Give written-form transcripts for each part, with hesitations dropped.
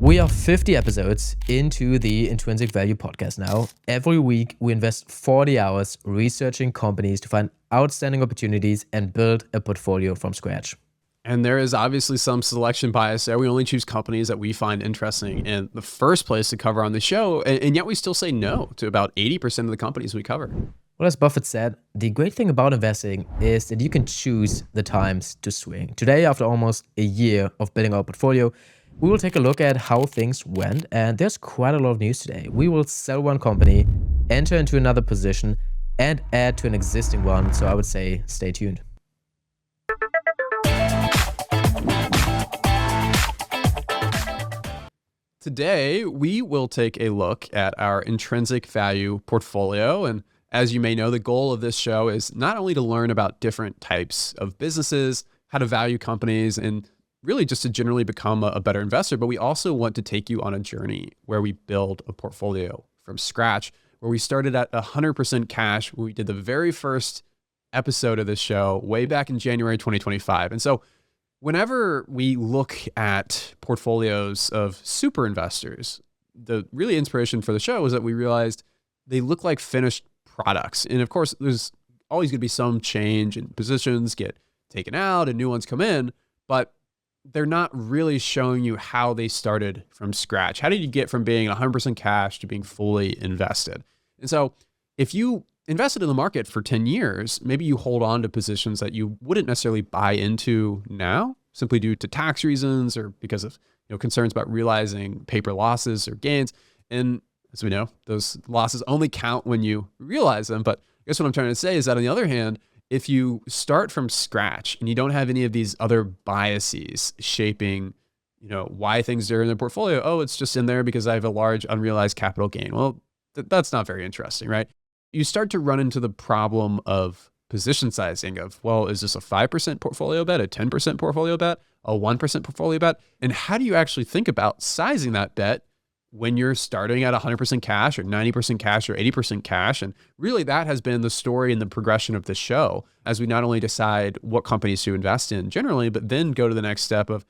We are 50 episodes into the Intrinsic Value podcast now. Every week, we invest 40 hours researching companies to find outstanding opportunities and build a portfolio from scratch. And there is obviously some selection bias there. We only choose companies that we find interesting in the first place to cover on the show. And yet we still say no to about 80% of the companies we cover. Well, as Buffett said, the great thing about investing is that you can choose the times to swing. Today, after almost a year of building our portfolio, we will take a look at how things went, and there's quite a lot of news today. We will sell one company, enter into another position, and add to an existing one, so I would say stay tuned. Today, we will take a look at our intrinsic value portfolio. And as you may know, the goal of this show is not only to learn about different types of businesses, how to value companies, and really just to generally become a better investor, but we also want to take you on a journey where we build a portfolio from scratch, where we started at 100% cash when we did the very first episode of this show way back in January 2025. And so whenever we look at portfolios of super investors, the really inspiration for the show was that we realized they look like finished products. And of course, there's always going to be some change and positions get taken out and new ones come in, but they're not really showing you how they started from scratch. How did you get from being 100% cash to being fully invested? And so if you invested in the market for 10 years, maybe you hold on to positions that you wouldn't necessarily buy into now, simply due to tax reasons or because of concerns about realizing paper losses or gains. And as we know, those losses only count when you realize them. But I guess what I'm trying to say is that on the other hand, if you start from scratch and you don't have any of these other biases shaping, why things are in the portfolio, oh, it's just in there because I have a large unrealized capital gain. Well, that's not very interesting, right? You start to run into the problem of position sizing of, well, is this a 5% portfolio bet, a 10% portfolio bet, a 1% portfolio bet? And how do you actually think about sizing that bet when you're starting at 100% cash or 90% cash or 80% cash? And really that has been the story and the progression of the show as we not only decide what companies to invest in generally, but then go to the next step of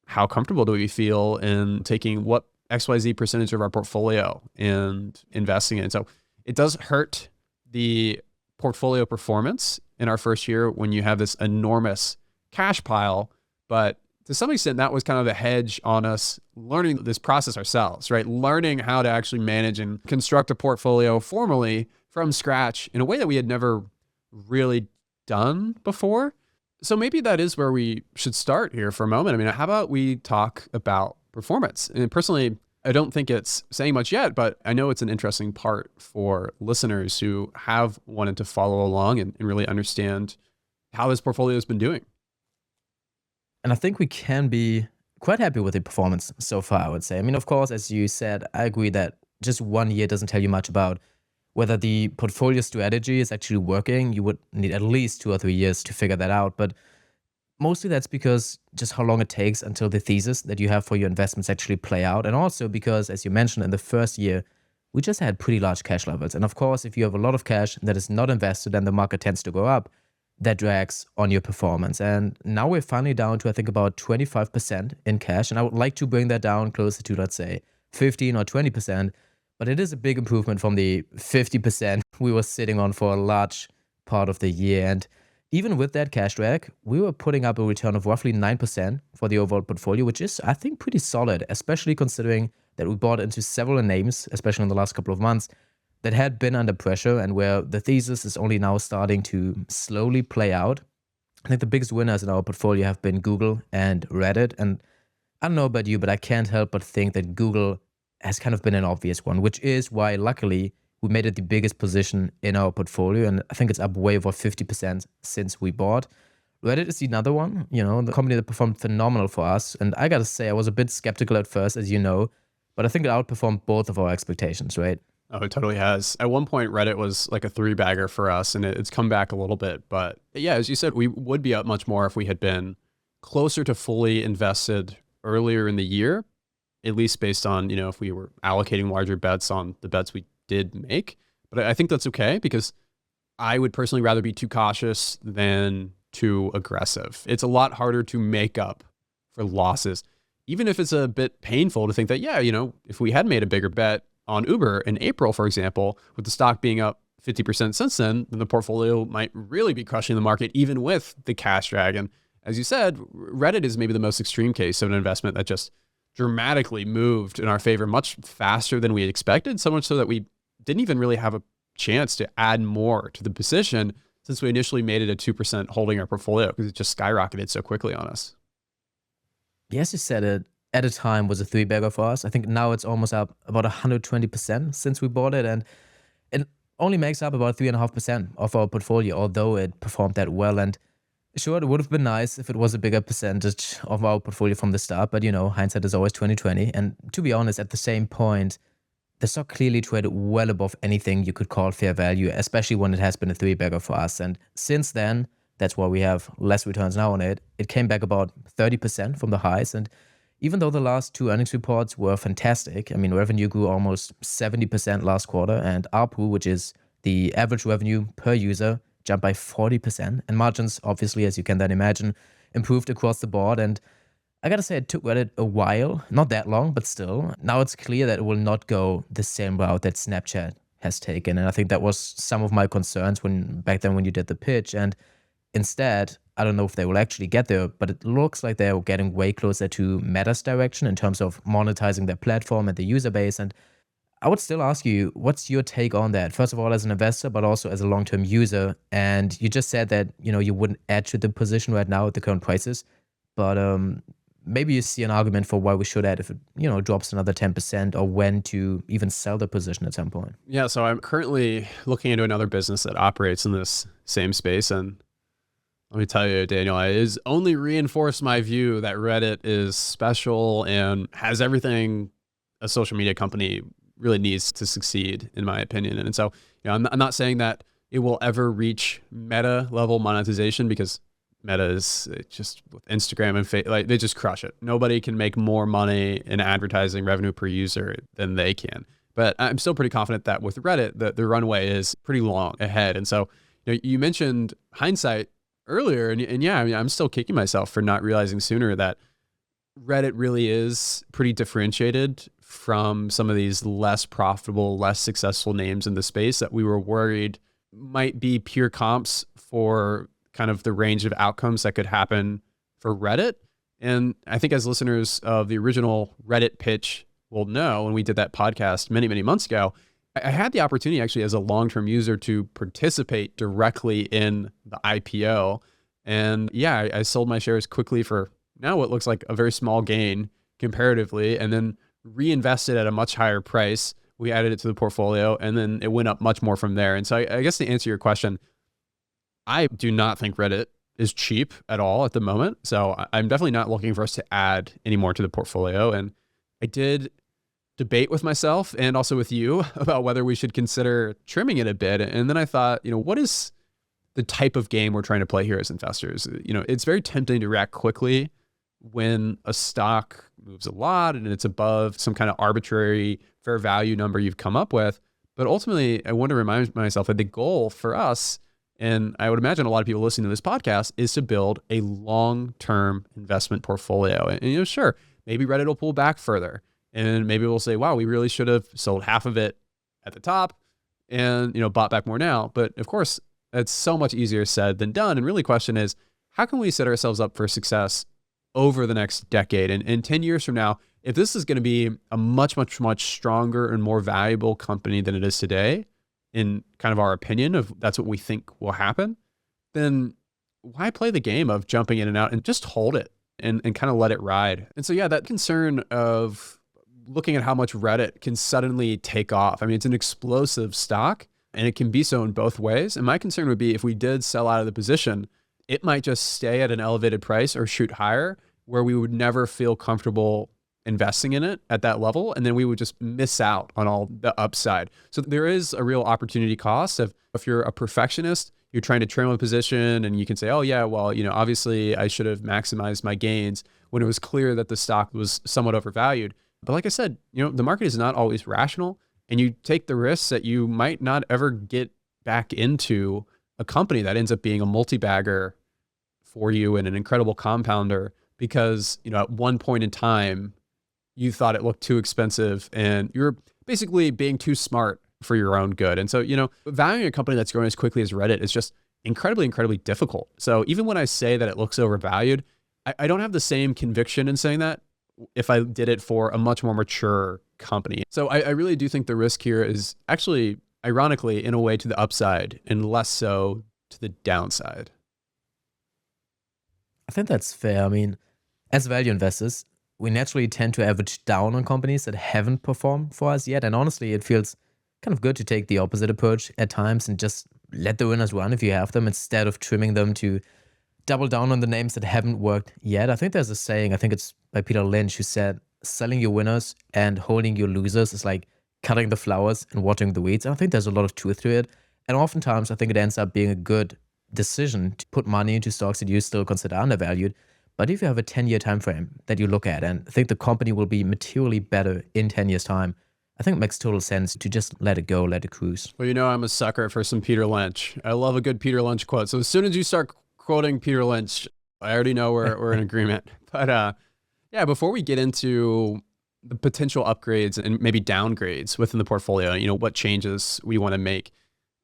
how comfortable do we feel in taking what XYZ percentage of our portfolio and investing in. So it does hurt the portfolio performance in our first year when you have this enormous cash pile, but to some extent, that was kind of a hedge on us learning this process ourselves, right? Learning how to actually manage and construct a portfolio formally from scratch in a way that we had never really done before. So maybe that is where we should start here for a moment. I mean, how about we talk about performance? And personally, I don't think it's saying much yet, but I know it's an interesting part for listeners who have wanted to follow along and really understand how this portfolio has been doing. And I think we can be quite happy with the performance so far, I would say. I mean, of course, as you said, I agree that just 1 year doesn't tell you much about whether the portfolio strategy is actually working. You would need at least 2 or 3 years to figure that out. But mostly that's because just how long it takes until the thesis that you have for your investments actually play out. And also because, as you mentioned, in the first year, we just had pretty large cash levels. And of course, if you have a lot of cash that is not invested and the market tends to go up, that drags on your performance. And now we're finally down to, I think, about 25% in cash. And I would like to bring that down closer to, let's say, 15 or 20%. But it is a big improvement from the 50% we were sitting on for a large part of the year. And even with that cash drag, we were putting up a return of roughly 9% for the overall portfolio, which is, I think, pretty solid, especially considering that we bought into several names, especially in the last couple of months, that had been under pressure and where the thesis is only now starting to slowly play out. I think the biggest winners in our portfolio have been Google and Reddit. And I don't know about you, but I can't help but think that Google has kind of been an obvious one, which is why, luckily, we made it the biggest position in our portfolio. And I think it's up way over 50% since we bought. Reddit is another one, the company that performed phenomenal for us. And I got to say, I was a bit skeptical at first, as you know, but I think it outperformed both of our expectations, right? Oh, it totally has. At one point, Reddit was like a 3-bagger for us, and it's come back a little bit. But yeah, as you said, we would be up much more if we had been closer to fully invested earlier in the year, at least based on, if we were allocating larger bets on the bets we did make. But I think that's okay because I would personally rather be too cautious than too aggressive. It's a lot harder to make up for losses even if it's a bit painful to think that, yeah, if we had made a bigger bet on Uber in April, for example, with the stock being up 50% since then the portfolio might really be crushing the market, even with the cash drag. And as you said, Reddit is maybe the most extreme case of an investment that just dramatically moved in our favor much faster than we expected, so much so that we didn't even really have a chance to add more to the position since we initially made it a 2% holding our portfolio because it just skyrocketed so quickly on us. Yes, you said it. At a time was a three bagger for us. I think now it's almost up about 120% since we bought it, and it only makes up about 3.5% of our portfolio, although it performed that well. And sure, it would have been nice if it was a bigger percentage of our portfolio from the start, but hindsight is always 2020. And to be honest, at the same point, the stock clearly traded well above anything you could call fair value, especially when it has been a three bagger for us. And since then, that's why we have less returns now on it. It came back about 30% from the highs. And even though the last two earnings reports were fantastic, I mean, revenue grew almost 70% last quarter, and ARPU, which is the average revenue per user, jumped by 40%. And margins, obviously, as you can then imagine, improved across the board. And I gotta say, it took Reddit a while, not that long, but still. Now it's clear that it will not go the same route that Snapchat has taken. And I think that was some of my concerns back then when you did the pitch. And instead, I don't know if they will actually get there, but it looks like they're getting way closer to Meta's direction in terms of monetizing their platform and the user base. And I would still ask you, what's your take on that? First of all, as an investor, but also as a long-term user. And you just said that, you wouldn't add to the position right now at the current prices. But maybe you see an argument for why we should add if it, drops another 10%, or when to even sell the position at some point. Yeah, so I'm currently looking into another business that operates in this same space. And let me tell you, Daniel, it has only reinforced my view that Reddit is special and has everything a social media company really needs to succeed, in my opinion. And so, I'm not saying that it will ever reach Meta level monetization, because Meta is just with Instagram and like they just crush it. Nobody can make more money in advertising revenue per user than they can. But I'm still pretty confident that with Reddit, the runway is pretty long ahead. And so, you mentioned hindsight earlier, and yeah, I mean, I'm still kicking myself for not realizing sooner that Reddit really is pretty differentiated from some of these less profitable, less successful names in the space that we were worried might be pure comps for kind of the range of outcomes that could happen for Reddit. And I think as listeners of the original Reddit pitch will know, when we did that podcast many, many months ago, I had the opportunity actually as a long-term user to participate directly in the IPO. And yeah, I sold my shares quickly for now what looks like a very small gain comparatively, and then reinvested at a much higher price. We added it to the portfolio, and then it went up much more from there. And so I guess to answer your question, I do not think Reddit is cheap at all at the moment. So I'm definitely not looking for us to add any more to the portfolio. And I did debate with myself and also with you about whether we should consider trimming it a bit. And then I thought, what is the type of game we're trying to play here as investors? It's very tempting to react quickly when a stock moves a lot and it's above some kind of arbitrary fair value number you've come up with. But ultimately, I want to remind myself that the goal for us, and I would imagine a lot of people listening to this podcast, is to build a long-term investment portfolio. And sure, maybe Reddit will pull back further. And maybe we'll say, wow, we really should have sold half of it at the top and, bought back more now. But of course, it's so much easier said than done. And really the question is, how can we set ourselves up for success over the next decade? And 10 years from now, if this is going to be a much, much, much stronger and more valuable company than it is today, in kind of our opinion of that's what we think will happen, then why play the game of jumping in and out and just hold it and kind of let it ride? And so, yeah, that concern of looking at how much Reddit can suddenly take off. I mean, it's an explosive stock and it can be so in both ways. And my concern would be if we did sell out of the position, it might just stay at an elevated price or shoot higher where we would never feel comfortable investing in it at that level. And then we would just miss out on all the upside. So there is a real opportunity cost of, if you're a perfectionist, you're trying to trim a position and you can say, oh yeah, well, obviously I should have maximized my gains when it was clear that the stock was somewhat overvalued. But like I said, the market is not always rational, and you take the risks that you might not ever get back into a company that ends up being a multi-bagger for you and an incredible compounder because, at one point in time, you thought it looked too expensive and you're basically being too smart for your own good. And so, valuing a company that's growing as quickly as Reddit is just incredibly, incredibly difficult. So even when I say that it looks overvalued, I don't have the same conviction in saying that if I did it for a much more mature company. So I really do think the risk here is actually, ironically, in a way to the upside and less so to the downside. I think that's fair. I mean, as value investors, we naturally tend to average down on companies that haven't performed for us yet. And honestly, it feels kind of good to take the opposite approach at times and just let the winners run if you have them instead of trimming them to double down on the names that haven't worked yet. I think there's a saying, I think it's by Peter Lynch, who said, selling your winners and holding your losers is like cutting the flowers and watering the weeds. And I think there's a lot of truth to it. And oftentimes, I think it ends up being a good decision to put money into stocks that you still consider undervalued. But if you have a 10-year time frame that you look at and think the company will be materially better in 10 years' time, I think it makes total sense to just let it go, let it cruise. Well, I'm a sucker for some Peter Lynch. I love a good Peter Lynch quote. So as soon as you start quoting Peter Lynch, I already know we're in agreement. But yeah, before we get into the potential upgrades and maybe downgrades within the portfolio, what changes we want to make,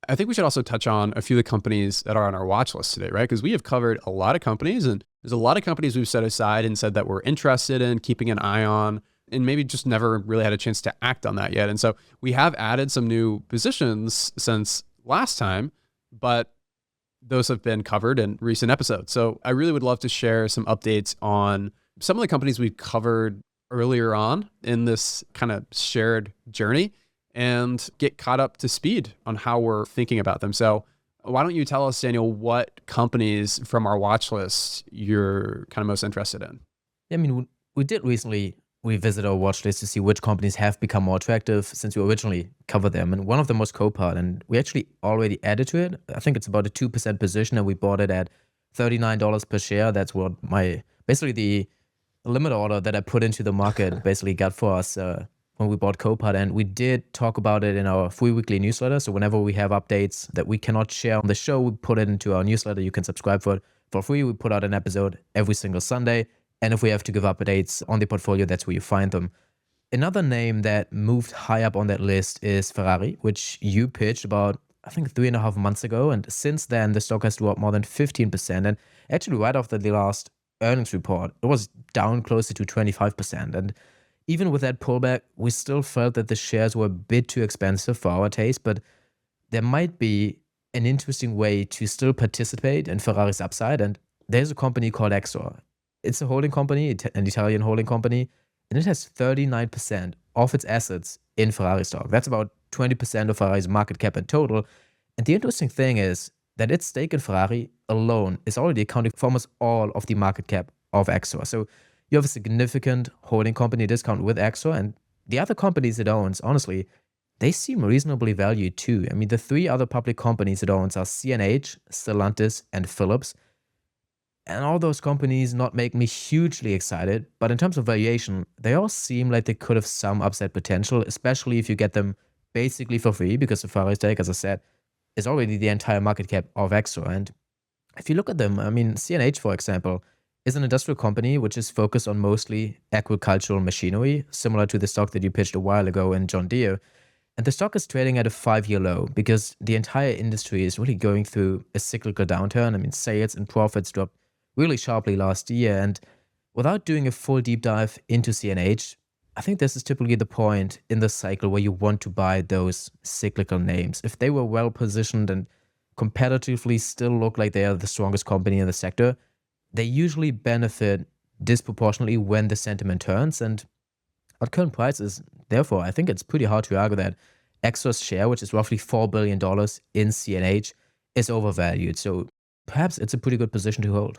I think we should also touch on a few of the companies that are on our watch list today, right? Because we have covered a lot of companies, and there's a lot of companies we've set aside and said that we're interested in keeping an eye on, and maybe just never really had a chance to act on that yet. And so we have added some new positions since last time, but those have been covered in recent episodes. So I really would love to share some updates on some of the companies we covered earlier on in this kind of shared journey and get caught up to speed on how we're thinking about them. So why don't you tell us, Daniel, what companies from our watch list you're kind of most interested in? I mean, we did recently revisit our watch list to see which companies have become more attractive since we originally covered them. And one of them was Copart, and we actually already added to it. I think it's about a 2% position, and we bought it at $39 per share. That's what basically the limit order that I put into the market basically got for us when we bought Copart. And we did talk about it in our free weekly newsletter. So whenever we have updates that we cannot share on the show, we put it into our newsletter. You can subscribe for it for free. We put out an episode every single Sunday. And if we have to give updates on the portfolio, that's where you find them. Another name that moved high up on that list is Ferrari, which you pitched about, I think, 3.5 months ago. And since then, the stock has dropped more than 15%. And actually, right after the last earnings report, it was down closer to 25%. And even with that pullback, we still felt that the shares were a bit too expensive for our taste. But there might be an interesting way to still participate in Ferrari's upside. And there's a company called Exor. It's a holding company, an Italian holding company, and it has 39% of its assets in Ferrari stock. That's about 20% of Ferrari's market cap in total. And the interesting thing is that its stake in Ferrari alone is already accounting for almost all of the market cap of Exor. So you have a significant holding company discount with Exor, and the other companies it owns, honestly, they seem reasonably valued too. I mean, the three other public companies it owns are CNH, Stellantis, and Philips. And all those companies not make me hugely excited, but in terms of valuation, they all seem like they could have some upside potential, especially if you get them basically for free, because the Ferrari stake, as I said, is already the entire market cap of Exor. And if you look at them, I mean, CNH, for example, is an industrial company which is focused on mostly agricultural machinery, similar to the stock that you pitched a while ago in John Deere. And the stock is trading at a 5-year low because the entire industry is really going through a cyclical downturn. I mean, sales and profits dropped really sharply last year. And without doing a full deep dive into CNH, I think this is typically the point in the cycle where you want to buy those cyclical names. If they were well positioned and competitively still look like they are the strongest company in the sector, they usually benefit disproportionately when the sentiment turns. And at current prices, therefore, I think it's pretty hard to argue that Exor's share, which is roughly $4 billion in CNH, is overvalued. So perhaps it's a pretty good position to hold.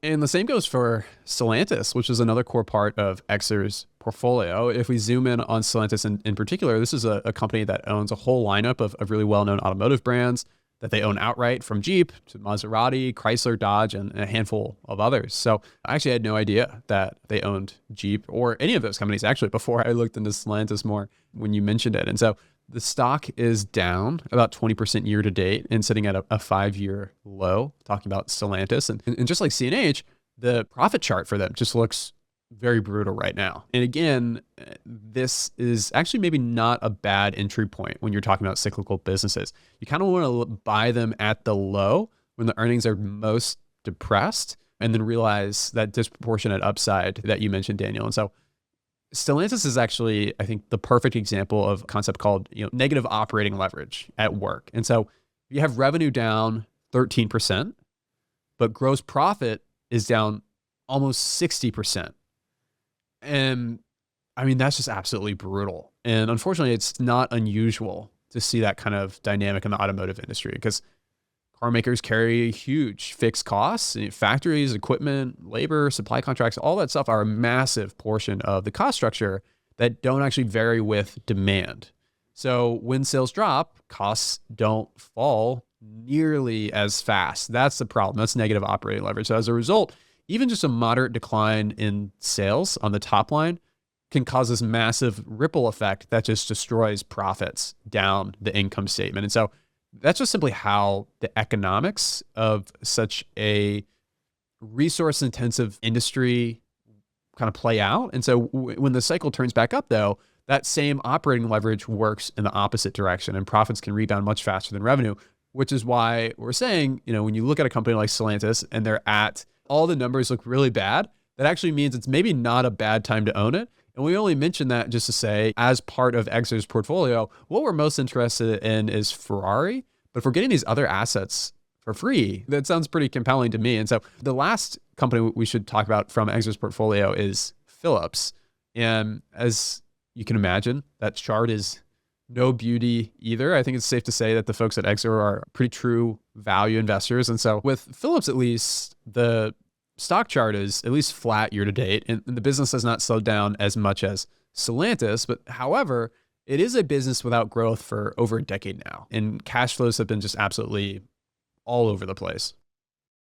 And the same goes for Stellantis, which is another core part of Exor's portfolio. If we zoom in on Stellantis in particular, this is a company that owns a whole lineup of really well-known automotive brands that they own outright, from Jeep to Maserati, Chrysler, Dodge, and a handful of others. So I actually had no idea that they owned Jeep or any of those companies, actually, before I looked into Stellantis more when you mentioned it. And so the stock is down about 20% year to date and sitting at a 5-year low, talking about Stellantis. And just like CNH, the profit chart for them just looks very brutal right now. And again, this is actually maybe not a bad entry point when you're talking about cyclical businesses. You kind of want to buy them at the low when the earnings are most depressed, and then realize that disproportionate upside that you mentioned, Daniel. And so Stellantis is actually, I think, the perfect example of a concept called, negative operating leverage at work. And so you have revenue down 13%, but gross profit is down almost 60%. And I mean, that's just absolutely brutal. And unfortunately, it's not unusual to see that kind of dynamic in the automotive industry, because car makers carry huge fixed costs. Factories, equipment, labor, supply contracts, all that stuff are a massive portion of the cost structure that don't actually vary with demand. So when sales drop, costs don't fall nearly as fast. That's the problem. That's negative operating leverage. So as a result, even just a moderate decline in sales on the top line can cause this massive ripple effect that just destroys profits down the income statement. And so that's just simply how the economics of such a resource intensive industry kind of play out. And so when the cycle turns back up, though, that same operating leverage works in the opposite direction, and profits can rebound much faster than revenue, which is why we're saying, when you look at a company like Stellantis and they're at all the numbers look really bad, that actually means it's maybe not a bad time to own it. And we only mention that just to say, as part of Exer's portfolio, what we're most interested in is Ferrari. But if we're getting these other assets for free, that sounds pretty compelling to me. And so the last company we should talk about from Exer's portfolio is Philips. And as you can imagine, that chart is no beauty either. I think it's safe to say that the folks at Exer are pretty true value investors. And so with Philips, at least, the stock chart is at least flat year to date, and the business has not slowed down as much as Stellantis. But however, it is a business without growth for over a decade now, and cash flows have been just absolutely all over the place.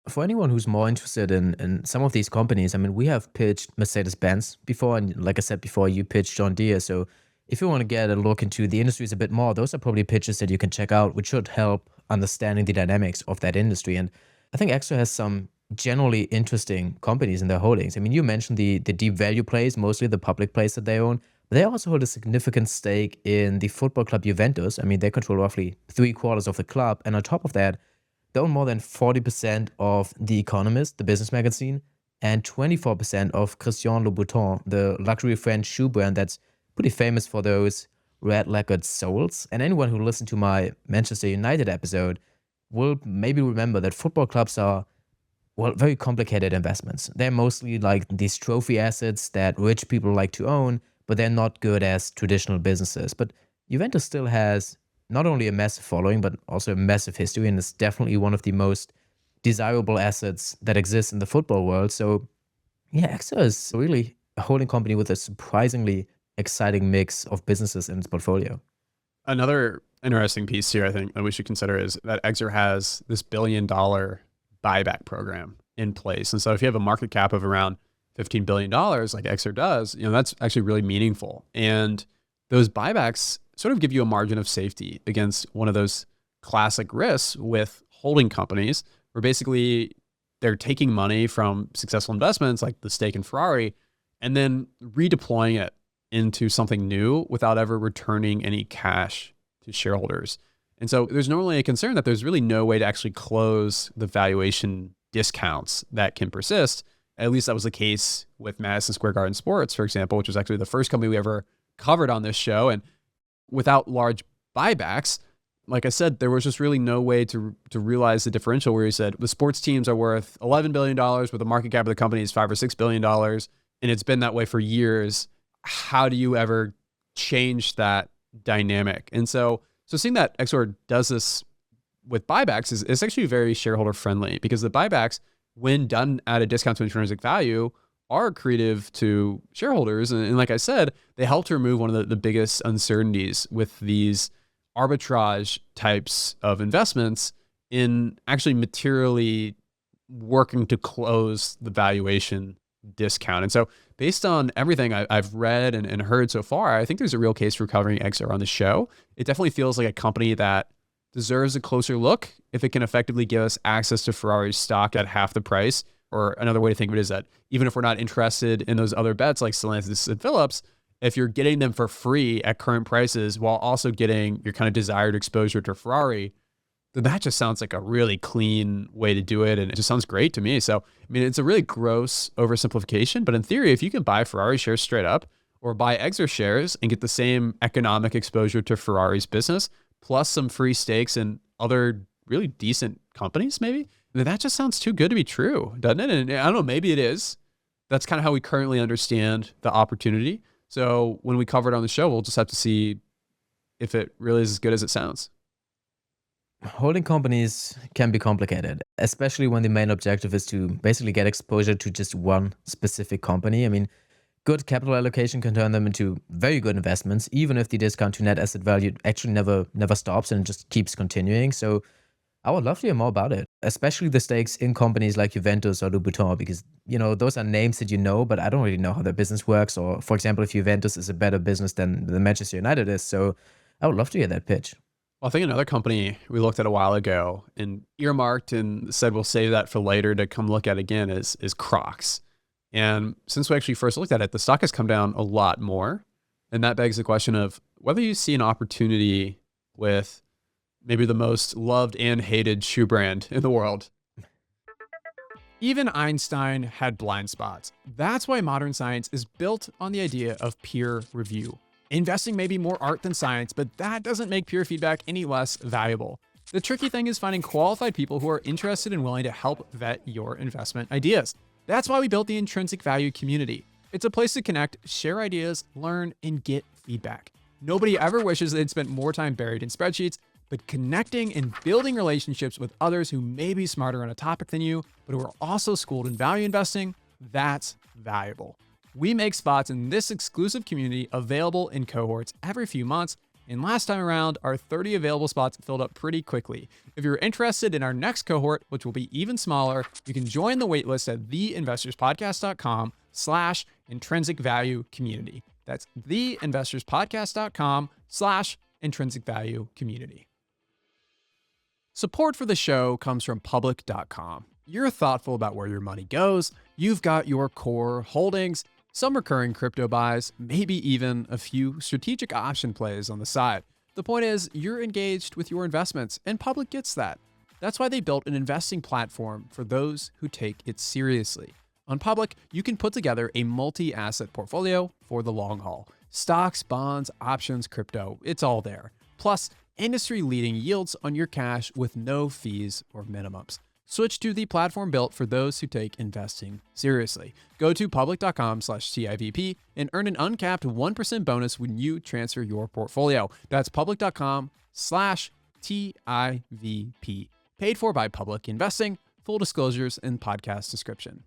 For anyone who's more interested in some of these companies, I mean, we have pitched Mercedes-Benz before, and like I said before, you pitched John Deere. So if you want to get a look into the industries a bit more, those are probably pitches that you can check out, which should help understanding the dynamics of that industry. And I think Exo has some generally interesting companies in their holdings. I mean, you mentioned the deep value plays, mostly the public plays that they own. But they also hold a significant stake in the football club Juventus. I mean, they control roughly 3/4 of the club. And on top of that, they own more than 40% of The Economist, the business magazine, and 24% of Christian Louboutin, the luxury French shoe brand that's pretty famous for those red lacquered soles. And anyone who listened to my Manchester United episode will maybe remember that football clubs are, well, very complicated investments. They're mostly like these trophy assets that rich people like to own, but they're not good as traditional businesses. But Juventus still has not only a massive following, but also a massive history, and it's definitely one of the most desirable assets that exists in the football world. So yeah, Exeter is really a holding company with a surprisingly exciting mix of businesses in its portfolio. Another interesting piece here, I think, that we should consider is that Exer has this $1 billion buyback program in place. And so if you have a market cap of around $15 billion like Exer does, that's actually really meaningful. And those buybacks sort of give you a margin of safety against one of those classic risks with holding companies where basically they're taking money from successful investments like the stake in Ferrari and then redeploying it into something new without ever returning any cash to shareholders. And so there's normally a concern that there's really no way to actually close the valuation discounts that can persist. At least that was the case with Madison Square Garden Sports, for example, which was actually the first company we ever covered on this show. And without large buybacks, like I said, there was just really no way to realize the differential where he said the sports teams are worth $11 billion with the market cap of the company is $5 or $6 billion. And it's been that way for years. How do you ever change that dynamic? And so seeing that Exor does this with buybacks is actually very shareholder friendly, because the buybacks, when done at a discount to intrinsic value, are accretive to shareholders. And like I said, they help to remove one of the biggest uncertainties with these arbitrage types of investments in actually materially working to close the valuation discount. And so based on everything I've read and heard so far, I think there's a real case for covering Exor on the show. It definitely feels like a company that deserves a closer look if it can effectively give us access to Ferrari's stock at half the price Or another way to think of it is that even if we're not interested in those other bets like Stellantis and Philips, if you're getting them for free at current prices while also getting your kind of desired exposure to Ferrari, then that just sounds like a really clean way to do it. And it just sounds great to me. So, I mean, it's a really gross oversimplification, but in theory, if you can buy Ferrari shares straight up or buy Exor shares and get the same economic exposure to Ferrari's business, plus some free stakes in other really decent companies, maybe, then that just sounds too good to be true, doesn't it? And I don't know, maybe it is. That's kind of how we currently understand the opportunity. So when we cover it on the show, we'll just have to see if it really is as good as it sounds. Holding companies can be complicated, especially when the main objective is to basically get exposure to just one specific company. I mean, good capital allocation can turn them into very good investments, even if the discount to net asset value actually never stops and just keeps continuing. So I would love to hear more about it, especially the stakes in companies like Juventus or Louboutin, because those are names that but I don't really know how their business works. Or, for example, if Juventus is a better business than the Manchester United is. So I would love to hear that pitch. Well, I think another company we looked at a while ago and earmarked and said we'll save that for later to come look at again is Crocs. And since we actually first looked at it, the stock has come down a lot more. And that begs the question of whether you see an opportunity with maybe the most loved and hated shoe brand in the world. Even Einstein had blind spots. That's why modern science is built on the idea of peer review. Investing may be more art than science, but that doesn't make peer feedback any less valuable. The tricky thing is finding qualified people who are interested and willing to help vet your investment ideas. That's why we built the Intrinsic Value community. It's a place to connect, share ideas, learn, and get feedback. Nobody ever wishes they'd spent more time buried in spreadsheets, but connecting and building relationships with others who may be smarter on a topic than you, but who are also schooled in value investing, that's valuable. We make spots in this exclusive community available in cohorts every few months, and last time around, our 30 available spots filled up pretty quickly. If you're interested in our next cohort, which will be even smaller, you can join the waitlist at theinvestorspodcast.com/intrinsic value community. That's theinvestorspodcast.com/intrinsic value community. Support for the show comes from public.com. You're thoughtful about where your money goes. You've got your core holdings, some recurring crypto buys, maybe even a few strategic option plays on the side. The point is, you're engaged with your investments, and Public gets that. That's why they built an investing platform for those who take it seriously. On Public, you can put together a multi-asset portfolio for the long haul. Stocks, bonds, options, crypto, it's all there. Plus, industry-leading yields on your cash with no fees or minimums. Switch to the platform built for those who take investing seriously. Go to public.com/TIVP and earn an uncapped 1% bonus when you transfer your portfolio. That's public.com/TIVP. Paid for by Public Investing. Full disclosures in podcast description.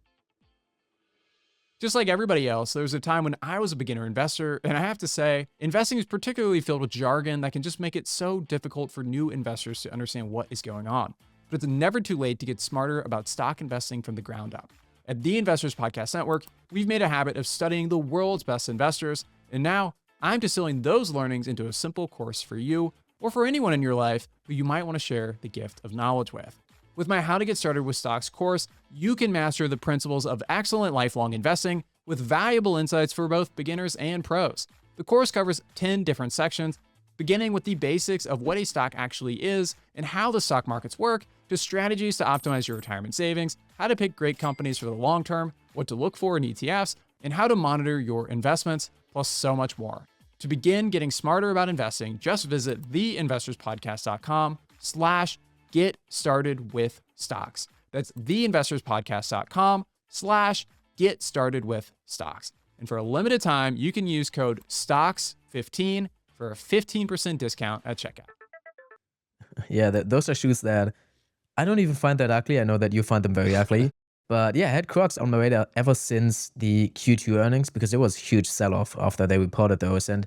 Just like everybody else, there was a time when I was a beginner investor, and I have to say, investing is particularly filled with jargon that can just make it so difficult for new investors to understand what is going on. But it's never too late to get smarter about stock investing from the ground up. At the Investors Podcast Network, we've made a habit of studying the world's best investors, and now I'm distilling those learnings into a simple course for you, or for anyone in your life who you might want to share the gift of knowledge with. With my How to Get Started with Stocks course, you can master the principles of excellent lifelong investing with valuable insights for both beginners and pros. The course covers 10 different sections, beginning with the basics of what a stock actually is and how the stock markets work, to strategies to optimize your retirement savings, how to pick great companies for the long term, what to look for in ETFs, and how to monitor your investments, plus so much more. To begin getting smarter about investing, just visit theinvestorspodcast.com/get started with stocks. That's theinvestorspodcast.com/get started with stocks. And for a limited time, you can use code STOCKS15 for a 15% discount at checkout. Yeah, those are shoes that I don't even find that ugly. I know that you find them very ugly. But yeah, I had Crocs on my radar ever since the Q2 earnings because there was a huge sell-off after they reported those. And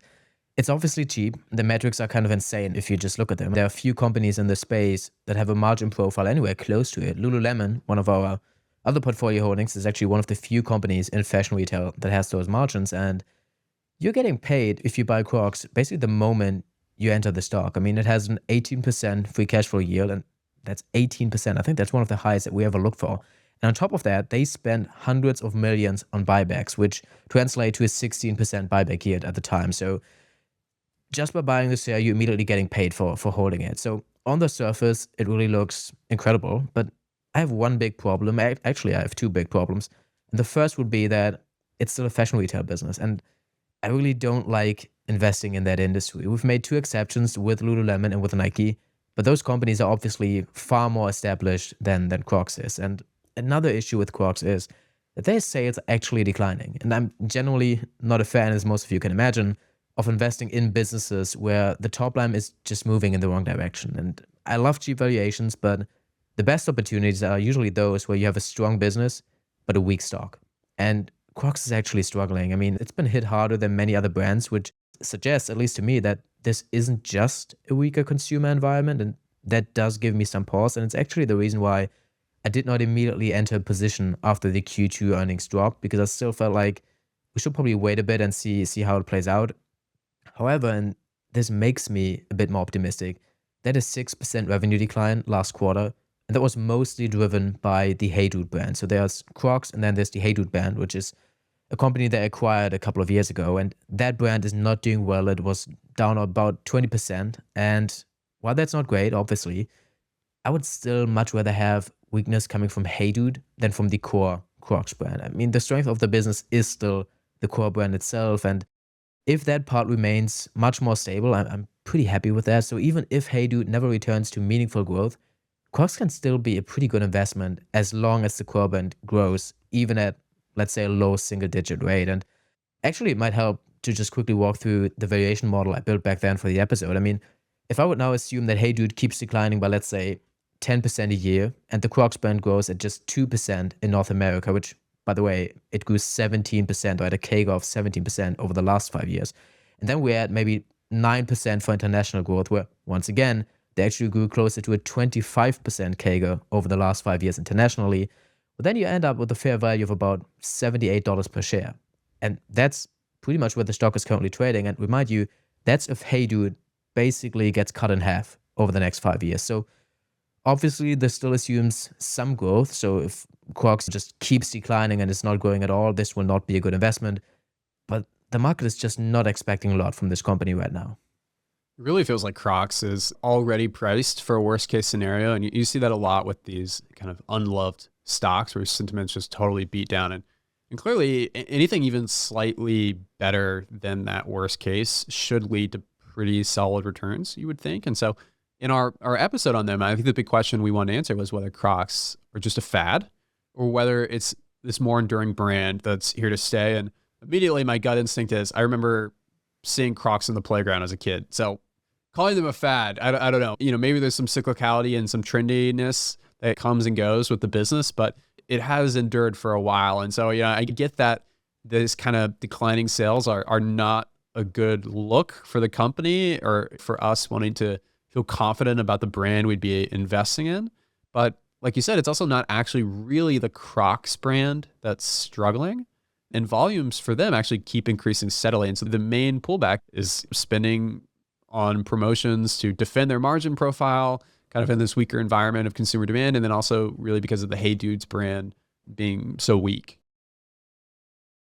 it's obviously cheap. The metrics are kind of insane if you just look at them. There are a few companies in the space that have a margin profile anywhere close to it. Lululemon, one of our other portfolio holdings, is actually one of the few companies in fashion retail that has those margins. And you're getting paid if you buy Crocs basically the moment you enter the stock. I mean, it has an 18% free cash flow yield, and that's 18%. I think that's one of the highest that we ever looked for. And on top of that, they spent hundreds of millions on buybacks, which translate to a 16% buyback yield at the time. So just by buying the share, you're immediately getting paid for holding it. So on the surface, it really looks incredible. But I have one big problem. Actually, I have two big problems. And the first would be that it's still a fashion retail business. And I really don't like investing in that industry. We've made two exceptions with Lululemon and with Nike, but those companies are obviously far more established than Crocs is. And another issue with Crocs is that their sales are actually declining. And I'm generally not a fan, as most of you can imagine, of investing in businesses where the top line is just moving in the wrong direction. And I love cheap valuations, but the best opportunities are usually those where you have a strong business but a weak stock. And Crocs is actually struggling. I mean, it's been hit harder than many other brands, which suggests, at least to me, that this isn't just a weaker consumer environment. And that does give me some pause. And it's actually the reason why I did not immediately enter a position after the Q2 earnings drop, because I still felt like we should probably wait a bit and see how it plays out. However, and this makes me a bit more optimistic, that a 6% revenue decline last quarter, and that was mostly driven by the Hey Dude brand. So there's Crocs, and then there's the Hey Dude brand, which is a company that I acquired a couple of years ago. And that brand is not doing well. It was down about 20%. And while that's not great, obviously, I would still much rather have weakness coming from Hey Dude than from the core Crocs brand. I mean, the strength of the business is still the core brand itself. And if that part remains much more stable, I'm pretty happy with that. So even if Hey Dude never returns to meaningful growth, Crocs can still be a pretty good investment as long as the core brand grows, even at, let's say, a low single digit rate. And actually, it might help to just quickly walk through the valuation model I built back then for the episode. I mean, if I would now assume that Hey Dude keeps declining by, let's say, 10% a year, and the Crocs brand grows at just 2% in North America, which, by the way, it grew 17%, or at a CAGR of 17% over the last 5 years. And then we're at maybe 9% for international growth, where, once again, they actually grew closer to a 25% CAGR over the last 5 years internationally. But then you end up with a fair value of about $78 per share. And that's pretty much where the stock is currently trading. And remind you, that's if Hey Dude basically gets cut in half over the next 5 years. So obviously, this still assumes some growth. So if Crocs just keeps declining and it's not growing at all, this will not be a good investment. But the market is just not expecting a lot from this company right now. It really feels like Crocs is already priced for a worst case scenario. And you see that a lot with these kind of unloved stocks where sentiment's just totally beat down. And clearly anything even slightly better than that worst case should lead to pretty solid returns, you would think. And so in our episode on them, I think the big question we wanted to answer was whether Crocs are just a fad or whether it's this more enduring brand that's here to stay. And immediately my gut instinct is I remember seeing Crocs in the playground as a kid. So calling them a fad, I don't know. Maybe there's some cyclicality and some trendiness that comes and goes with the business, but it has endured for a while. And so, I get that this kind of declining sales are not a good look for the company or for us wanting to feel confident about the brand we'd be investing in. But like you said, it's also not actually really the Crocs brand that's struggling. And volumes for them actually keep increasing steadily. And so the main pullback is spending on promotions to defend their margin profile, kind of in this weaker environment of consumer demand. And then also really because of the Hey Dudes brand being so weak.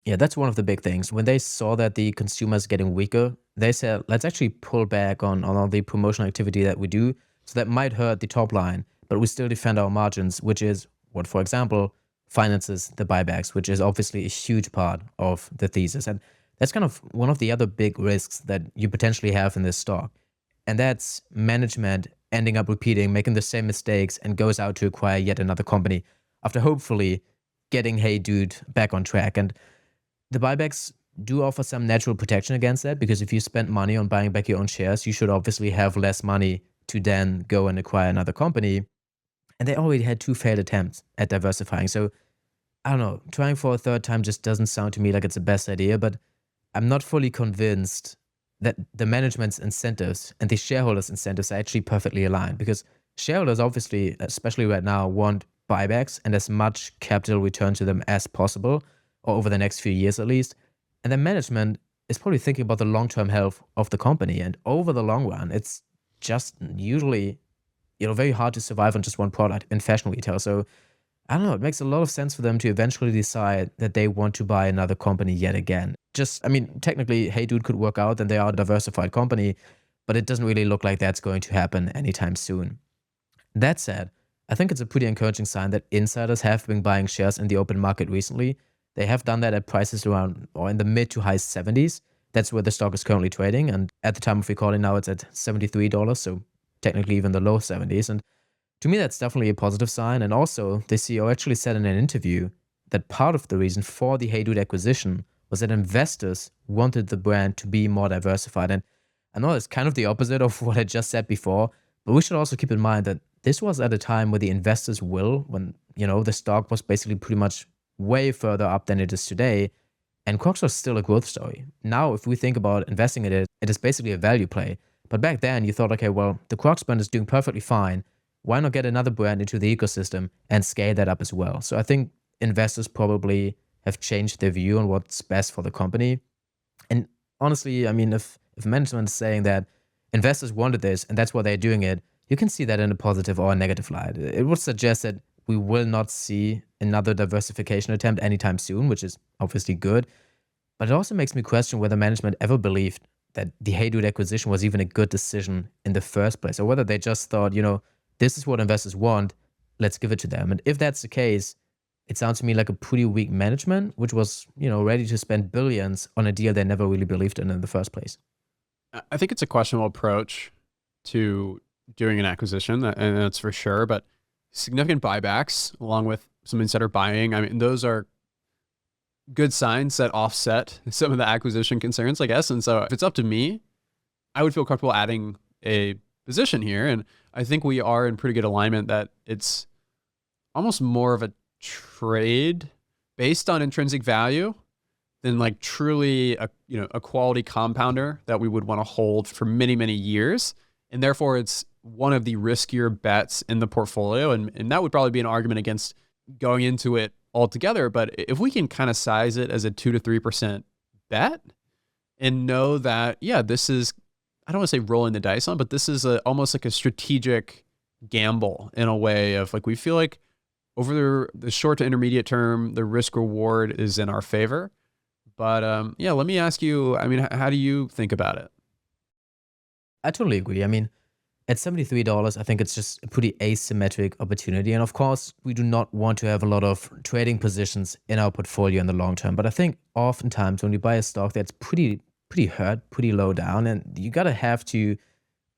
Yeah, that's one of the big things. When they saw that the consumer is getting weaker, they said, let's actually pull back on all the promotional activity that we do. So that might hurt the top line, but we still defend our margins, which is what, for example, finances the buybacks, which is obviously a huge part of the thesis. And that's kind of one of the other big risks that you potentially have in this stock. And that's management ending up repeating, making the same mistakes, and goes out to acquire yet another company after hopefully getting Hey Dude back on track. And the buybacks do offer some natural protection against that, because if you spend money on buying back your own shares, you should obviously have less money to then go and acquire another company. And they already had two failed attempts at diversifying. So I don't know, trying for a third time just doesn't sound to me like it's the best idea, but I'm not fully convinced that the management's incentives and the shareholders' incentives are actually perfectly aligned, because shareholders obviously, especially right now, want buybacks and as much capital return to them as possible, or over the next few years at least. And then management is probably thinking about the long-term health of the company. And over the long run, it's just usually, very hard to survive on just one product in fashion retail. So I don't know, it makes a lot of sense for them to eventually decide that they want to buy another company yet again. Just, I mean, technically, Hey Dude could work out and they are a diversified company, but it doesn't really look like that's going to happen anytime soon. That said, I think it's a pretty encouraging sign that insiders have been buying shares in the open market recently. They have done that at prices around or in the mid to high 70s. That's where the stock is currently trading. And at the time of recording now, it's at $73. So technically even the low 70s. And to me, that's definitely a positive sign. And also, the CEO actually said in an interview that part of the reason for the Hey Dude acquisition was that investors wanted the brand to be more diversified. And I know it's kind of the opposite of what I just said before, but we should also keep in mind that this was at a time where the investors will, when, the stock was basically pretty much way further up than it is today. And Crocs was still a growth story. Now, if we think about investing in it, it is basically a value play. But back then, you thought, okay, well, the Crocs brand is doing perfectly fine. Why not get another brand into the ecosystem and scale that up as well? So I think investors probably have changed their view on what's best for the company. And honestly, I mean, if management is saying that investors wanted this and that's why they're doing it, you can see that in a positive or a negative light. It would suggest that we will not see another diversification attempt anytime soon, which is obviously good. But it also makes me question whether management ever believed that the Hey Dude acquisition was even a good decision in the first place, or whether they just thought, this is what investors want, let's give it to them. And if that's the case, it sounds to me like a pretty weak management, which was, ready to spend billions on a deal they never really believed in the first place. I think it's a questionable approach to doing an acquisition, and that's for sure. But significant buybacks, along with some insider buying, I mean, those are good signs that offset some of the acquisition concerns, I guess. And so if it's up to me, I would feel comfortable adding a position here. And I think we are in pretty good alignment that it's almost more of a trade based on intrinsic value than like truly a quality compounder that we would want to hold for many, many years. And therefore it's one of the riskier bets in the portfolio. And that would probably be an argument against going into it altogether. But if we can kind of size it as a 2 to 3% bet and know that, yeah, this is, I don't want to say rolling the dice on, but this is almost like a strategic gamble in a way of like, we feel like over the short to intermediate term, the risk reward is in our favor. But yeah, let me ask you, I mean, how do you think about it? I totally agree. I mean, at $73, I think it's just a pretty asymmetric opportunity. And of course, we do not want to have a lot of trading positions in our portfolio in the long term. But I think oftentimes when you buy a stock that's pretty hurt, pretty low down, and you gotta have to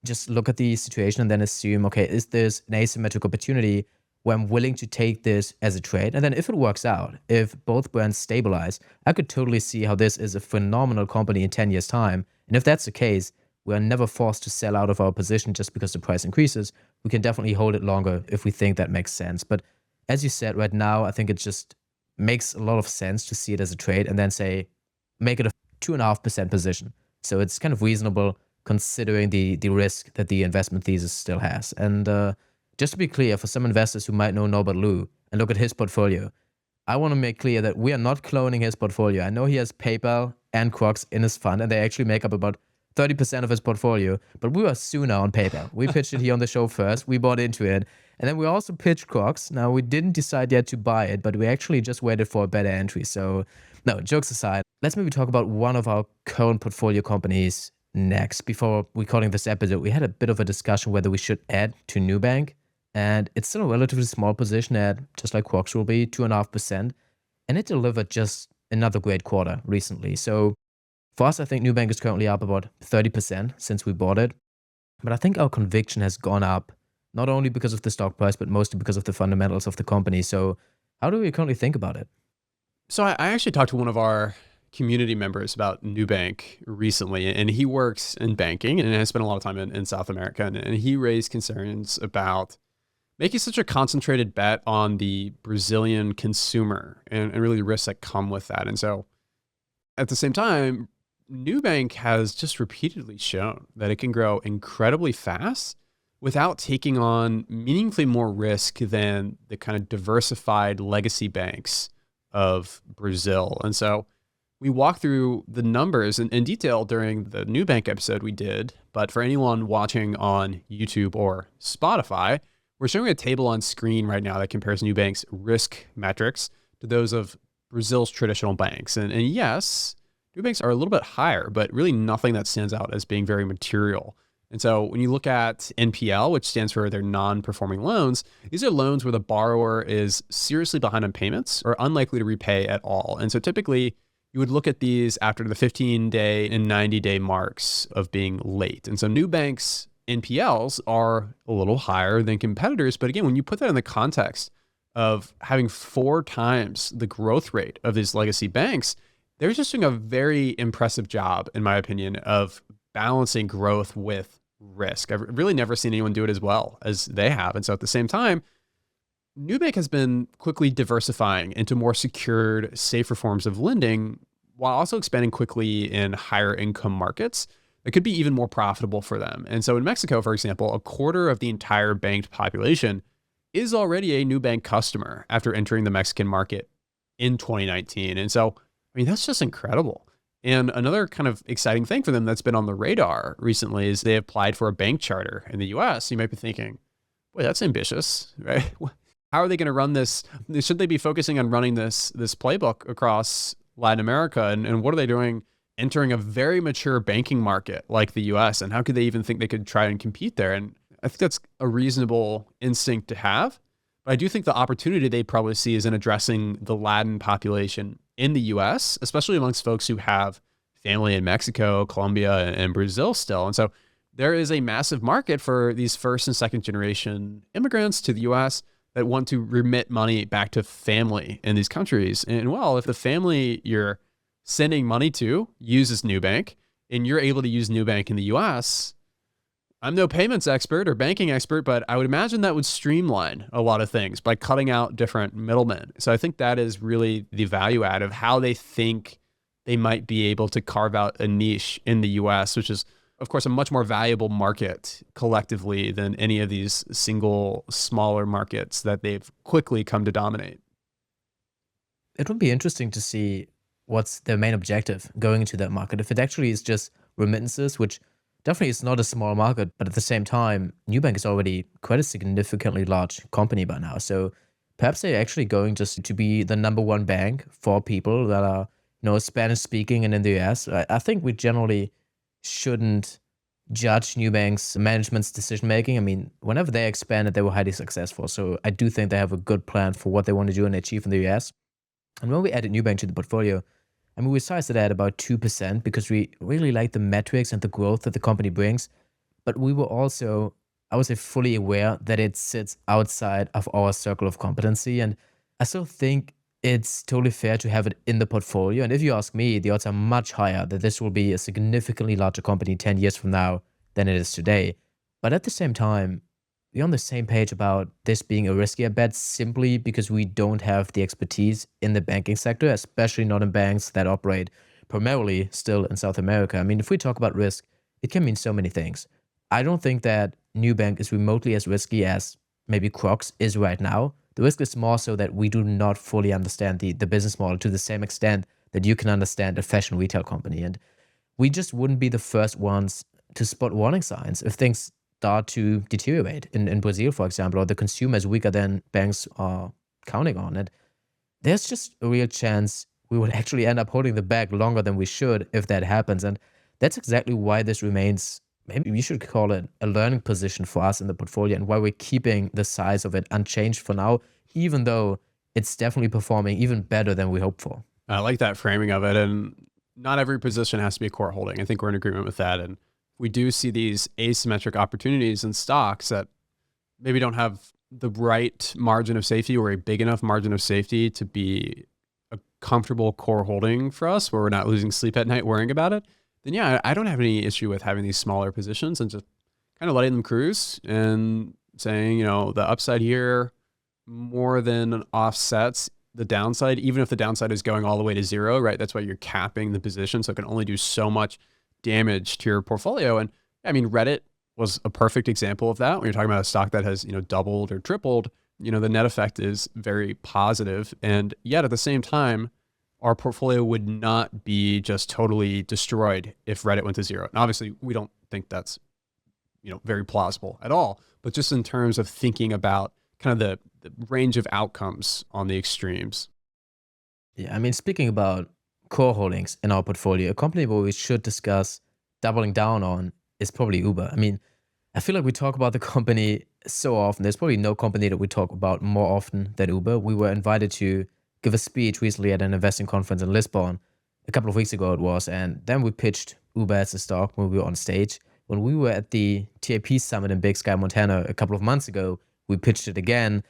just look at the situation and then assume, okay, is this an asymmetric opportunity where I'm willing to take this as a trade? And then if it works out, if both brands stabilize, I could totally see how this is a phenomenal company in 10 years' time. And if that's the case, we are never forced to sell out of our position just because the price increases. We can definitely hold it longer if we think that makes sense. But as you said, right now, I think it just makes a lot of sense to see it as a trade and then say, make it a 2.5% position. So it's kind of reasonable considering the risk that the investment thesis still has. And just to be clear, for some investors who might know Norbert Liu and look at his portfolio, I want to make clear that we are not cloning his portfolio. I know he has PayPal and Crocs in his fund, and they actually make up about 30% of his portfolio, but we were sooner on PayPal. We pitched it here on the show first. We bought into it. And then we also pitched Crocs. Now, we didn't decide yet to buy it, but we actually just waited for a better entry. So, no, jokes aside, let's maybe talk about one of our current portfolio companies next. Before recording this episode, we had a bit of a discussion whether we should add to Nubank. And it's still a relatively small position at, just like Crocs will be, 2.5%. And it delivered just another great quarter recently. So, for us, I think Nubank is currently up about 30% since we bought it. But I think our conviction has gone up, not only because of the stock price, but mostly because of the fundamentals of the company. So how do we currently think about it? So I actually talked to one of our community members about Nubank recently, and he works in banking and has spent a lot of time in South America. And he raised concerns about making such a concentrated bet on the Brazilian consumer and really the risks that come with that. And so at the same time, Nubank has just repeatedly shown that it can grow incredibly fast without taking on meaningfully more risk than the kind of diversified legacy banks of Brazil. And so we walked through the numbers in detail during the Nubank episode we did. But for anyone watching on YouTube or Spotify, We're showing a table on screen right now that compares Nubank's risk metrics to those of Brazil's traditional banks. And yes, Nubanks are a little bit higher, but really nothing that stands out as being very material. And so when you look at NPL, which stands for their non-performing loans, these are loans where the borrower is seriously behind on payments or unlikely to repay at all. And so typically you would look at these after the 15-day and 90-day marks of being late. And so Nubank's NPLs are a little higher than competitors. But again, when you put that in the context of having 4 times the growth rate of these legacy banks, they're just doing a very impressive job, in my opinion, of balancing growth with risk. I've really never seen anyone do it as well as they have. And so at the same time, Nubank has been quickly diversifying into more secured, safer forms of lending while also expanding quickly in higher income markets. It could be even more profitable for them. And so in Mexico, for example, a quarter of the entire banked population is already a Nubank customer after entering the Mexican market in 2019. And so, I mean, that's just incredible. And another kind of exciting thing for them that's been on the radar recently is they applied for a bank charter in the US. You might be thinking, boy, that's ambitious, right? How are they going to run this? Should they be focusing on running this playbook across Latin America? And what are they doing entering a very mature banking market like the US? And how could they even think they could try and compete there? And I think that's a reasonable instinct to have. But I do think the opportunity they probably see is in addressing the Latin population in the US, especially amongst folks who have family in Mexico, Colombia, and Brazil still. And so there is a massive market for these first and second generation immigrants to the US that want to remit money back to family in these countries. And well, if the family you're sending money to uses Nubank and you're able to use Nubank in the US, I'm no payments expert or banking expert, but I would imagine that would streamline a lot of things by cutting out different middlemen. So I think that is really the value add of how they think they might be able to carve out a niche in the US, which is, of course, a much more valuable market collectively than any of these single smaller markets that they've quickly come to dominate. It would be interesting to see what's their main objective going into that market. If it actually is just remittances, which definitely is not a small market, but at the same time, Nubank is already quite a significantly large company by now. So perhaps they're actually going just to be the number one bank for people that are, Spanish speaking and in the US. I think we generally shouldn't judge Nubank's management's decision making. I mean, whenever they expanded, they were highly successful. So I do think they have a good plan for what they want to do and achieve in the US. And when we added Nubank to the portfolio, I mean, we sized it at about 2% because we really like the metrics and the growth that the company brings. But we were also, I would say, fully aware that it sits outside of our circle of competency. And I still think it's totally fair to have it in the portfolio. And if you ask me, the odds are much higher that this will be a significantly larger company 10 years from now than it is today. But at the same time, we're on the same page about this being a riskier bet simply because we don't have the expertise in the banking sector, especially not in banks that operate primarily still in South America. I mean, if we talk about risk, it can mean so many things. I don't think that Nubank is remotely as risky as maybe Crocs is right now. The risk is more so that we do not fully understand the business model to the same extent that you can understand a fashion retail company. And we just wouldn't be the first ones to spot warning signs if things start to deteriorate in Brazil, for example, or the consumer is weaker than banks are counting on it. There's just a real chance we will actually end up holding the bag longer than we should if that happens. And that's exactly why this remains, maybe we should call it a learning position for us in the portfolio and why we're keeping the size of it unchanged for now, even though it's definitely performing even better than we hoped for. I like that framing of it. And not every position has to be a core holding. I think we're in agreement with that. And we do see these asymmetric opportunities in stocks that maybe don't have the right margin of safety or a big enough margin of safety to be a comfortable core holding for us where we're not losing sleep at night worrying about it, then yeah, I don't have any issue with having these smaller positions and just kind of letting them cruise and saying, the upside here more than offsets the downside, even if the downside is going all the way to zero, right? That's why you're capping the position. So it can only do so much damage to your portfolio. And I mean, Reddit was a perfect example of that. When you're talking about a stock that has, doubled or tripled, the net effect is very positive. And yet at the same time, our portfolio would not be just totally destroyed if Reddit went to zero. And obviously we don't think that's, very plausible at all. but just in terms of thinking about kind of the range of outcomes on the extremes. Yeah, I mean, speaking about core holdings in our portfolio, a company where we should discuss doubling down on is probably Uber. I mean, I feel like we talk about the company so often. There's probably no company that we talk about more often than Uber. We were invited to give a speech recently at an investing conference in Lisbon a couple of weeks ago, it was. And then we pitched Uber as a stock when we were on stage. When we were at the TAP summit in Big Sky, Montana a couple of months ago, we pitched it again.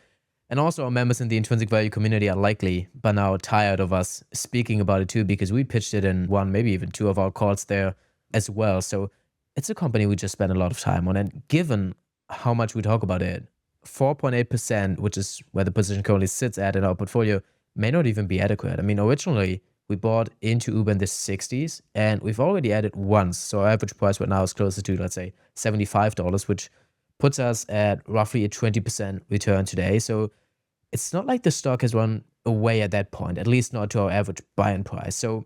And also, our members in the intrinsic value community are likely by now tired of us speaking about it too, because we pitched it in one, maybe even two of our calls there as well. So it's a company we just spend a lot of time on. And given how much we talk about it, 4.8%, which is where the position currently sits at in our portfolio, may not even be adequate. I mean, originally, we bought into Uber in the 60s, and we've already added once. So our average price right now is closer to, let's say, $75, which puts us at roughly a 20% return today. So it's not like the stock has run away at that point, at least not to our average buy-in price. So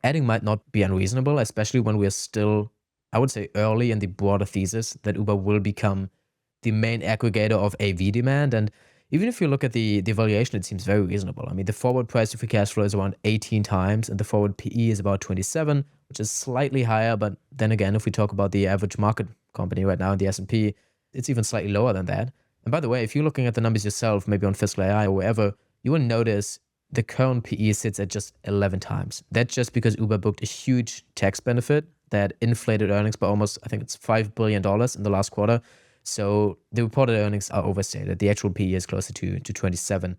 adding might not be unreasonable, especially when we're still, I would say, early in the broader thesis that Uber will become the main aggregator of AV demand. And even if you look at the valuation, it seems very reasonable. I mean, the forward price to free cash flow is around 18 times, and the forward PE is about 27, which is slightly higher. But then again, if we talk about the average market company right now in the S&P, it's even slightly lower than that. And by the way, if you're looking at the numbers yourself, maybe on Fiscal AI or wherever, you will notice the current PE sits at just 11 times. That's just because Uber booked a huge tax benefit that inflated earnings by almost, I think it's $5 billion in the last quarter. So the reported earnings are overstated. The actual PE is closer to 27.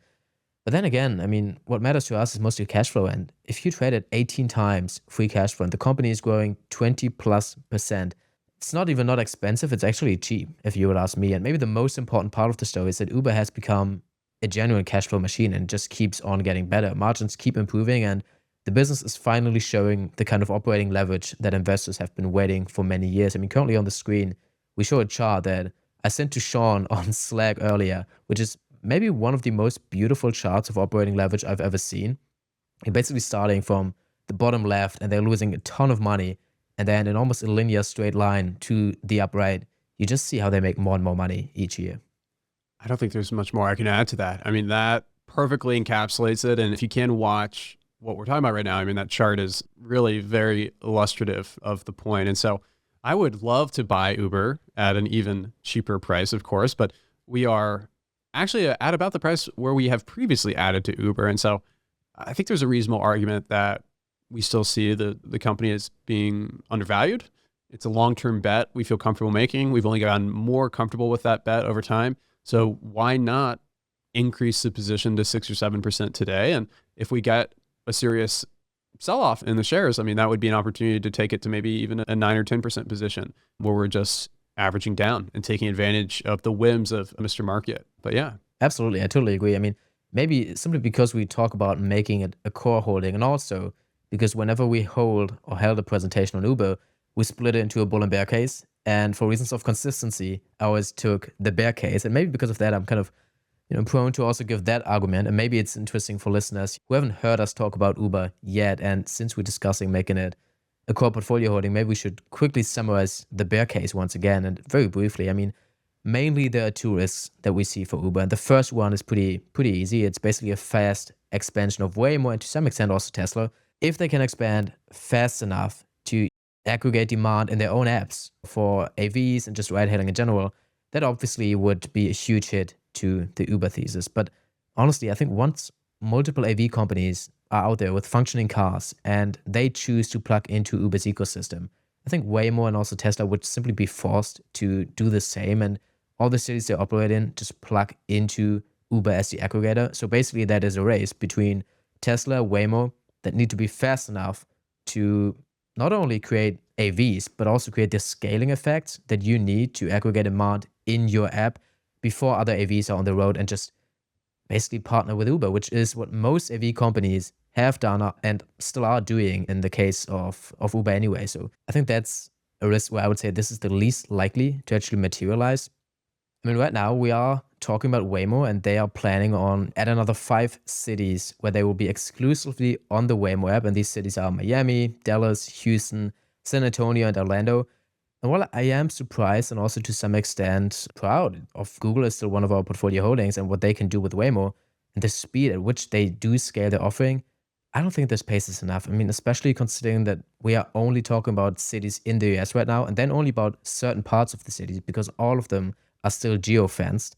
But then again, I mean, what matters to us is mostly cash flow. And if you trade at 18 times free cash flow and the company is growing 20 plus percent, it's not even not expensive. It's actually cheap, if you would ask me. And maybe the most important part of the story is that Uber has become a genuine cash flow machine and just keeps on getting better. Margins keep improving, and the business is finally showing the kind of operating leverage that investors have been waiting for many years. I mean, currently on the screen, we show a chart that I sent to Shawn on Slack earlier, which is maybe one of the most beautiful charts of operating leverage I've ever seen. You're basically starting from the bottom left, and they're losing a ton of money. And then in almost a linear straight line to the upright, you just see how they make more and more money each year. I don't think there's much more I can add to that. I mean, that perfectly encapsulates it. And if you can watch what we're talking about right now, I mean, that chart is really very illustrative of the point. And so I would love to buy Uber at an even cheaper price, of course, but we are actually at about the price where we have previously added to Uber. And so I think there's a reasonable argument that we still see the company as being undervalued. It's a long-term bet we feel comfortable making. We've only gotten more comfortable with that bet over time. So why not increase the position to 6 or 7% today? And if we get a serious sell-off in the shares, I mean, that would be an opportunity to take it to maybe even a 9 or 10% position where we're just averaging down and taking advantage of the whims of Mr. Market. But yeah. Absolutely. I totally agree. I mean, maybe simply because we talk about making it a core holding, and also because whenever we hold or held a presentation on Uber, we split it into a bull and bear case. And for reasons of consistency, I always took the bear case. And maybe because of that, I'm kind of prone to also give that argument. And maybe it's interesting for listeners who haven't heard us talk about Uber yet. And since we're discussing making it a core portfolio holding, maybe we should quickly summarize the bear case once again. And very briefly, I mean, mainly there are two risks that we see for Uber. And the first one is pretty easy. It's basically a fast expansion of Waymo and to some extent also Tesla. If they can expand fast enough to aggregate demand in their own apps for AVs and just ride hailing in general, that obviously would be a huge hit to the Uber thesis. But honestly, I think once multiple AV companies are out there with functioning cars and they choose to plug into Uber's ecosystem, I think Waymo and also Tesla would simply be forced to do the same. And all the cities they operate in just plug into Uber as the aggregator. So basically, that is a race between Tesla, Waymo, that need to be fast enough to not only create AVs, but also create the scaling effects that you need to aggregate demand in your app before other AVs are on the road, and just basically partner with Uber, which is what most AV companies have done and still are doing in the case of Uber anyway. So I think that's a risk where I would say this is the least likely to actually materialize. I mean, right now we are talking about Waymo, and they are planning on add another 5 cities where they will be exclusively on the Waymo app. And these cities are Miami, Dallas, Houston, San Antonio, and Orlando. And while I am surprised and also to some extent proud of Google is still one of our portfolio holdings and what they can do with Waymo and the speed at which they do scale their offering, I don't think this pace is enough. I mean, especially considering that we are only talking about cities in the US right now and then only about certain parts of the cities because all of them are still geo-fenced.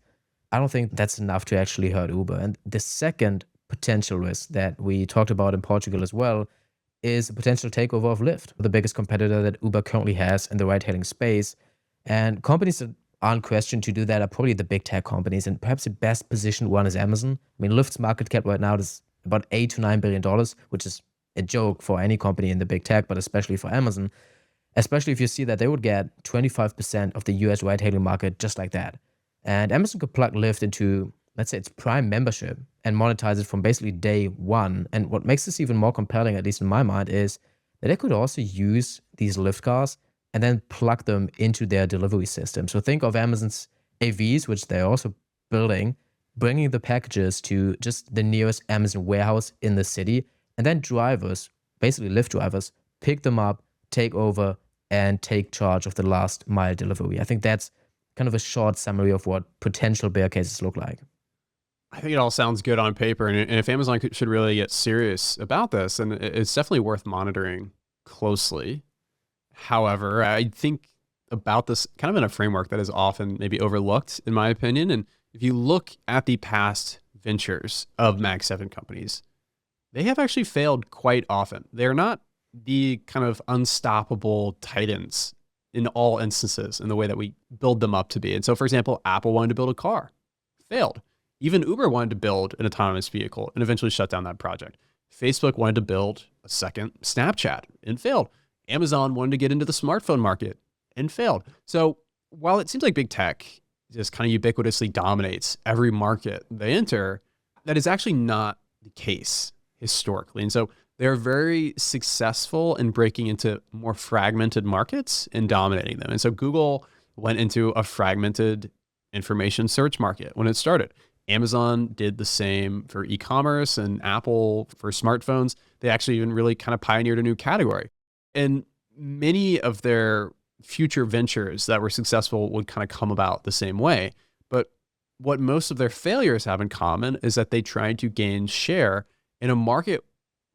I don't think that's enough to actually hurt Uber. And the second potential risk that we talked about in Portugal as well is a potential takeover of Lyft, the biggest competitor that Uber currently has in the ride-hailing space. And companies that aren't questioned to do that are probably the big tech companies, and perhaps the best positioned one is Amazon. I mean, Lyft's market cap right now is about $8 to $9 billion, which is a joke for any company in the big tech, but especially for Amazon. Especially if you see that they would get 25% of the US ride-hailing market just like that. And Amazon could plug Lyft into, let's say, its Prime membership and monetize it from basically day one. And what makes this even more compelling, at least in my mind, is that they could also use these Lyft cars and then plug them into their delivery system. So think of Amazon's AVs, which they're also building, bringing the packages to just the nearest Amazon warehouse in the city, and then drivers, basically Lyft drivers, pick them up, take over, and take charge of the last mile delivery. I think that's kind of a short summary of what potential bear cases look like. I think it all sounds good on paper. And if Amazon should really get serious about this, and it's definitely worth monitoring closely. However, I think about this kind of in a framework that is often maybe overlooked, in my opinion. And if you look at the past ventures of Mag 7 companies, they have actually failed quite often. They're not the kind of unstoppable titans in all instances in the way that we build them up to be. And so, for example, Apple wanted to build a car, failed. Even Uber wanted to build an autonomous vehicle and eventually shut down that project. Facebook wanted to build a second Snapchat and failed. Amazon wanted to get into the smartphone market and failed. So while it seems like big tech just kind of ubiquitously dominates every market they enter, that is actually not the case historically. And so they're very successful in breaking into more fragmented markets and dominating them. And so Google went into a fragmented information search market when it started. Amazon did the same for e-commerce, and Apple for smartphones. They actually even really kind of pioneered a new category. And many of their future ventures that were successful would kind of come about the same way. But what most of their failures have in common is that they tried to gain share in a market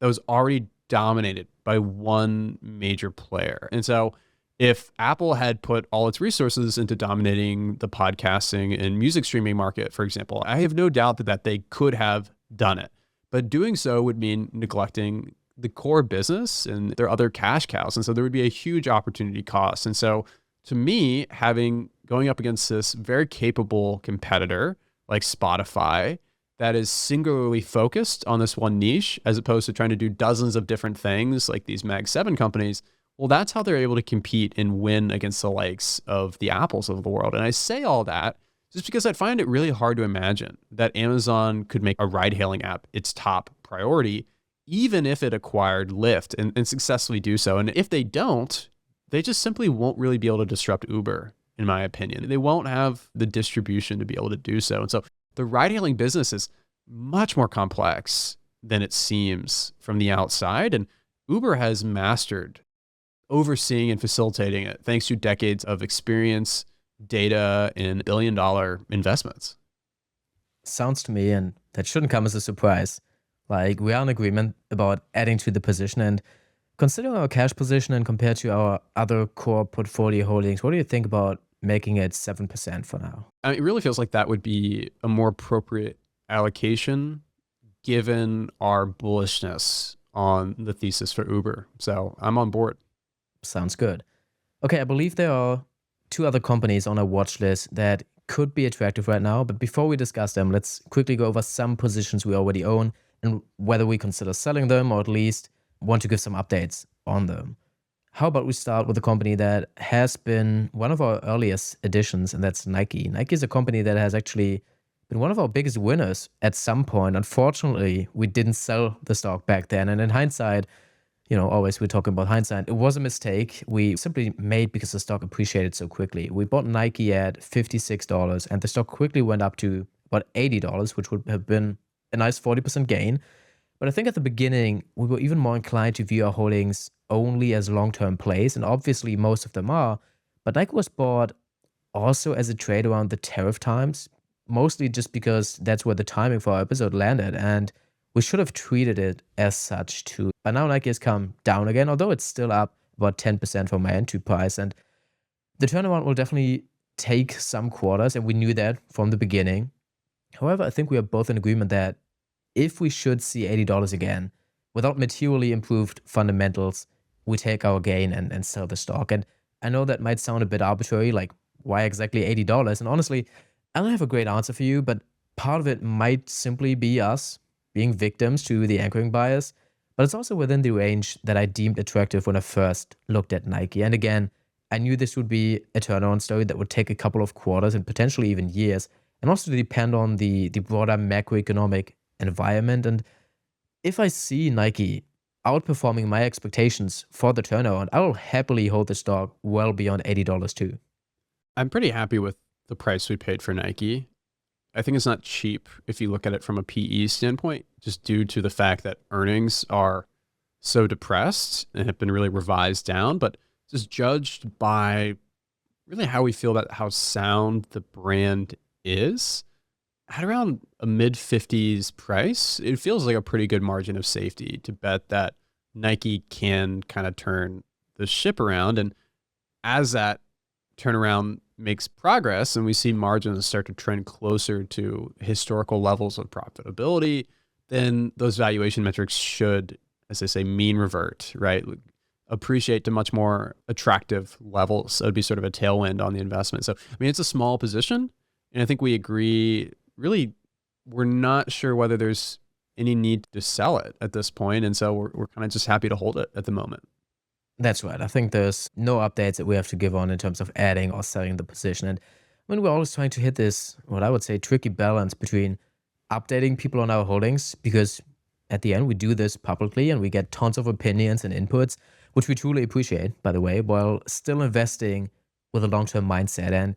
that was already dominated by one major player. And so if Apple had put all its resources into dominating the podcasting and music streaming market, for example, I have no doubt that they could have done it. But doing so would mean neglecting the core business and their other cash cows. And so there would be a huge opportunity cost. And so to me, going up against this very capable competitor like Spotify that is singularly focused on this one niche, as opposed to trying to do dozens of different things like these Mag 7 companies, well, that's how they're able to compete and win against the likes of the Apples of the world. And I say all that just because I find it really hard to imagine that Amazon could make a ride-hailing app its top priority, even if it acquired Lyft and successfully do so. And if they don't, they just simply won't really be able to disrupt Uber, in my opinion. They won't have the distribution to be able to do so. And so the ride-hailing business is much more complex than it seems from the outside. And Uber has mastered overseeing and facilitating it thanks to decades of experience, data, and billion-dollar investments. Sounds to me, and that shouldn't come as a surprise. Like, we are in agreement about adding to the position. And considering our cash position and compared to our other core portfolio holdings, what do you think about making it 7% for now? I mean, it really feels like that would be a more appropriate allocation given our bullishness on the thesis for Uber. So I'm on board. Sounds good. Okay, I believe there are two other companies on our watch list that could be attractive right now. But before we discuss them, let's quickly go over some positions we already own and whether we consider selling them or at least want to give some updates on them. How about we start with a company that has been one of our earliest additions, and that's Nike. Nike is a company that has actually been one of our biggest winners at some point. Unfortunately, we didn't sell the stock back then. And in hindsight, always we're talking about hindsight. It was a mistake we simply made because the stock appreciated so quickly. We bought Nike at $56 and the stock quickly went up to about $80, which would have been a nice 40% gain. But I think at the beginning, we were even more inclined to view our holdings only as long-term plays. And obviously most of them are, But Nike was bought also as a trade around the tariff times, mostly just because that's where the timing for our episode landed. And we should have treated it as such too. But now Nike has come down again, although it's still up about 10% from my entry price. And the turnaround will definitely take some quarters, and we knew that from the beginning. However, I think we are both in agreement that if we should see $80 again, without materially improved fundamentals, we take our gain and sell the stock. And I know that might sound a bit arbitrary, like why exactly $80? And honestly, I don't have a great answer for you, but part of it might simply be us being victims to the anchoring bias. But it's also within the range that I deemed attractive when I first looked at Nike. And again, I knew this would be a turnaround story that would take a couple of quarters and potentially even years, and also depend on the broader macroeconomic environment. And if I see Nike outperforming my expectations for the turnaround, I will happily hold the stock well beyond $80 too. I'm pretty happy with the price we paid for Nike. I think it's not cheap if you look at it from a PE standpoint, just due to the fact that earnings are so depressed and have been really revised down, but just judged by really how we feel about how sound the brand is. At around a mid 50s price, it feels like a pretty good margin of safety to bet that Nike can kind of turn the ship around. And as that turnaround makes progress and we see margins start to trend closer to historical levels of profitability, then those valuation metrics should, as I say, mean revert, right? Appreciate to much more attractive levels. So it'd be sort of a tailwind on the investment. So, I mean, it's a small position. And I think we agree, really, we're not sure whether there's any need to sell it at this point. And so we're kind of just happy to hold it at the moment. That's right. I think there's no updates that we have to give on in terms of adding or selling the position. And when we're always trying to hit this, what I would say, tricky balance between updating people on our holdings, because at the end we do this publicly and we get tons of opinions and inputs, which we truly appreciate, by the way, while still investing with a long-term mindset. And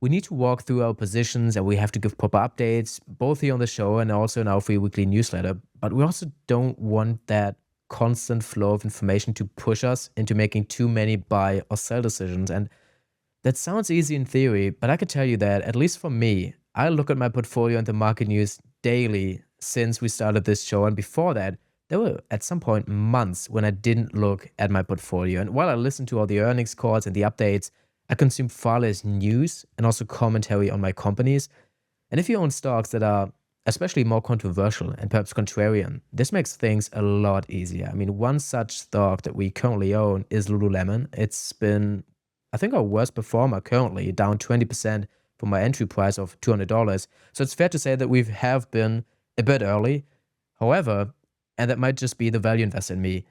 we need to walk through our positions and we have to give proper updates, both here on the show and also in our free weekly newsletter. But we also don't want that constant flow of information to push us into making too many buy or sell decisions. And that sounds easy in theory, but I can tell you that, at least for me, I look at my portfolio and the market news daily since we started this show. And before that, there were at some point months when I didn't look at my portfolio. And while I listened to all the earnings calls and the updates, I consume far less news and also commentary on my companies. And if you own stocks that are especially more controversial and perhaps contrarian, this makes things a lot easier. I mean, one such stock that we currently own is Lululemon. It's been, I think, our worst performer currently, down 20% from my entry price of $200. So it's fair to say that we have been a bit early. However, and that might just be the value investor in me,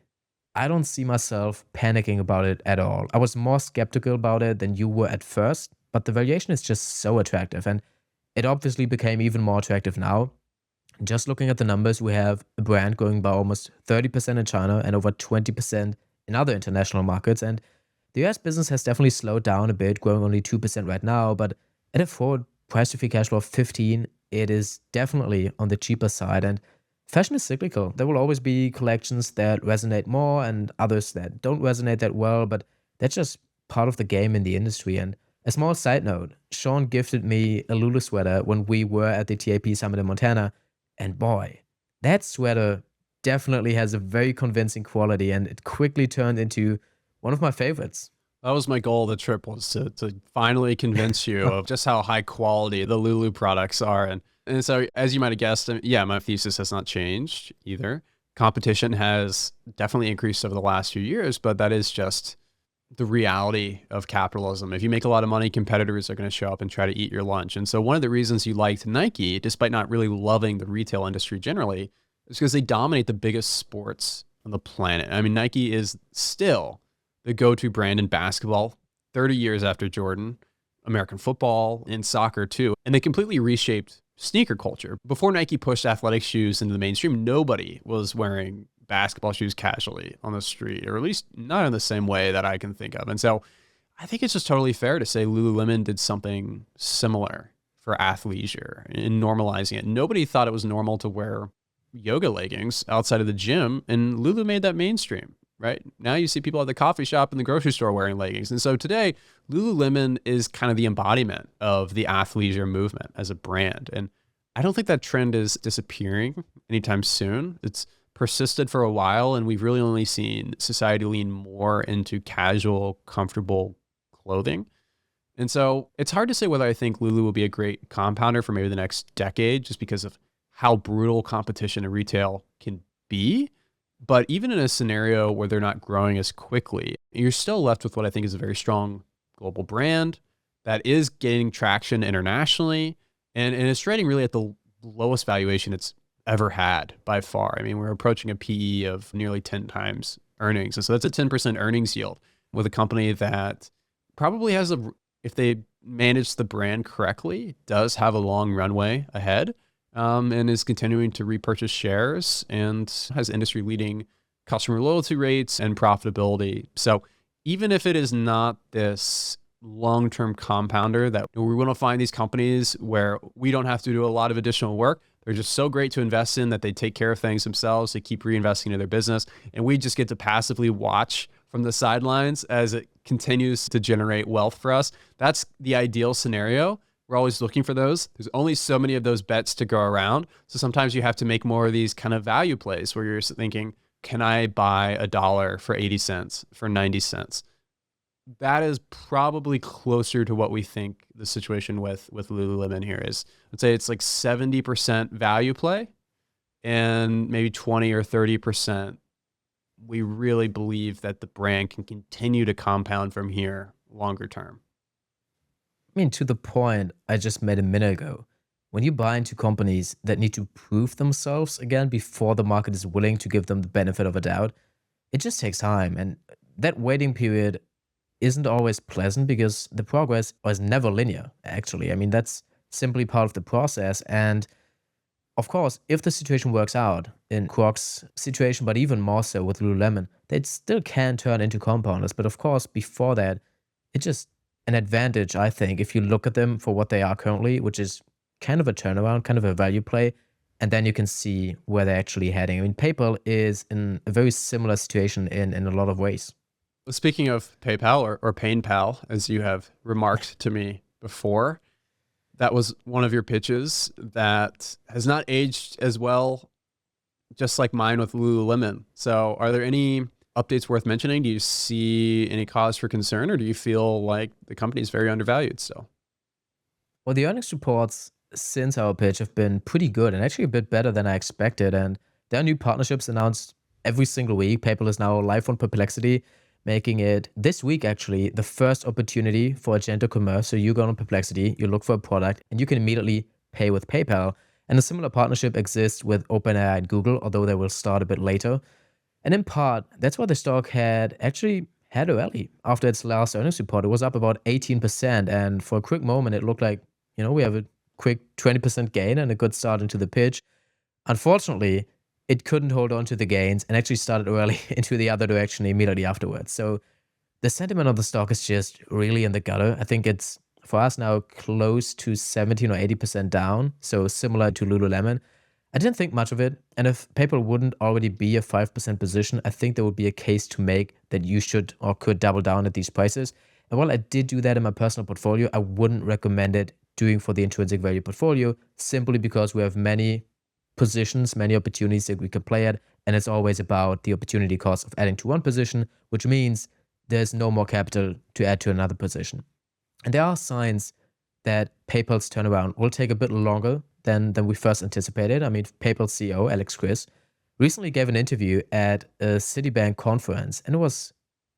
I don't see myself panicking about it at all. I was more skeptical about it than you were at first, but the valuation is just so attractive. And it obviously became even more attractive now. Just looking at the numbers, we have a brand going by almost 30% in China and over 20% in other international markets. And the US business has definitely slowed down a bit, growing only 2% right now. But at a forward price to free cash flow of 15, it is definitely on the cheaper side. And fashion is cyclical. There will always be collections that resonate more and others that don't resonate that well, but that's just part of the game in the industry. And a small side note, Shawn gifted me a Lulu sweater when we were at the TAP Summit in Montana, and boy, that sweater definitely has a very convincing quality, and it quickly turned into one of my favorites. That was my goal of the trip, was to finally convince you of just how high quality the Lulu products are. And so, as you might have guessed, yeah, my thesis has not changed either. Competition has definitely increased over the last few years, but that is just the reality of capitalism. If you make a lot of money, competitors are going to show up and try to eat your lunch. And so one of the reasons you liked Nike, despite not really loving the retail industry generally, is because they dominate the biggest sports on the planet. I mean, Nike is still the go-to brand in basketball 30 years after Jordan, American football, and soccer too. And they completely reshaped sneaker culture. Before Nike pushed athletic shoes into the mainstream, nobody was wearing basketball shoes casually on the street, or at least not in the same way that I can think of. And so I think it's just totally fair to say Lululemon did something similar for athleisure in normalizing it. Nobody thought it was normal to wear yoga leggings outside of the gym, and Lulu made that mainstream. right? Now you see people at the coffee shop and the grocery store wearing leggings. And so today, Lululemon is kind of the embodiment of the athleisure movement as a brand. And I don't think that trend is disappearing anytime soon. It's persisted for a while, and we've really only seen society lean more into casual, comfortable clothing. And so it's hard to say whether I think Lulu will be a great compounder for maybe the next decade just because of how brutal competition in retail can be. But even in a scenario where they're not growing as quickly, you're still left with what I think is a very strong global brand that is gaining traction internationally and is trading really at the lowest valuation it's ever had by far. I mean, we're approaching a PE of nearly 10 times earnings. And so that's a 10% earnings yield with a company that probably has if they manage the brand correctly, does have a long runway ahead, and is continuing to repurchase shares and has industry leading customer loyalty rates and profitability. So even if it is not this long-term compounder that we want to find these companies where we don't have to do a lot of additional work, they're just so great to invest in that they take care of things themselves. They keep reinvesting in their business. And we just get to passively watch from the sidelines as it continues to generate wealth for us. That's the ideal scenario. We're always looking for those. There's only so many of those bets to go around. So sometimes you have to make more of these kind of value plays where you're thinking, can I buy a dollar for 80 cents, for 90 cents? That is probably closer to what we think the situation with Lululemon here is. I'd say it's like 70% value play and maybe 20 or 30% we really believe that the brand can continue to compound from here longer term. I mean, to the point I just made a minute ago, when you buy into companies that need to prove themselves again before the market is willing to give them the benefit of a doubt, it just takes time. And that waiting period isn't always pleasant because the progress is never linear, actually. I mean, that's simply part of the process. And of course, if the situation works out in Crocs' situation, but even more so with Lululemon, they still can turn into compounders. But of course, before that, it's just an advantage, I think, if you look at them for what they are currently, which is kind of a turnaround, kind of a value play, and then you can see where they're actually heading. I mean, PayPal is in a very similar situation in a lot of ways. Speaking of PayPal or PayPal, as you have remarked to me before, that was one of your pitches that has not aged as well, just like mine with Lululemon. So are there any updates worth mentioning? Do you see any cause for concern, or do you feel like the company is very undervalued still? Well, the earnings reports since our pitch have been pretty good and actually a bit better than I expected. And there are new partnerships announced every single week. PayPal is now live on Perplexity, making it this week actually the first opportunity for agentic commerce. So you go on Perplexity, you look for a product, and you can immediately pay with PayPal. And a similar partnership exists with OpenAI and Google, although they will start a bit later. And in part, that's why the stock had actually had a rally after its last earnings report. It was up about 18%. And for a quick moment, it looked like, we have a quick 20% gain and a good start into the pitch. Unfortunately, it couldn't hold on to the gains and actually started early into the other direction immediately afterwards. So the sentiment of the stock is just really in the gutter. I think it's for us now close to 17 or 80% down. So similar to Lululemon. I didn't think much of it. And if PayPal wouldn't already be a 5% position, I think there would be a case to make that you should or could double down at these prices. And while I did do that in my personal portfolio, I wouldn't recommend it doing for the intrinsic value portfolio simply because we have many positions, many opportunities that we can play at. And it's always about the opportunity cost of adding to one position, which means there's no more capital to add to another position. And there are signs that PayPal's turnaround will take a bit longer than we first anticipated. I mean, PayPal CEO Alex Chris recently gave an interview at a Citibank conference, and it was,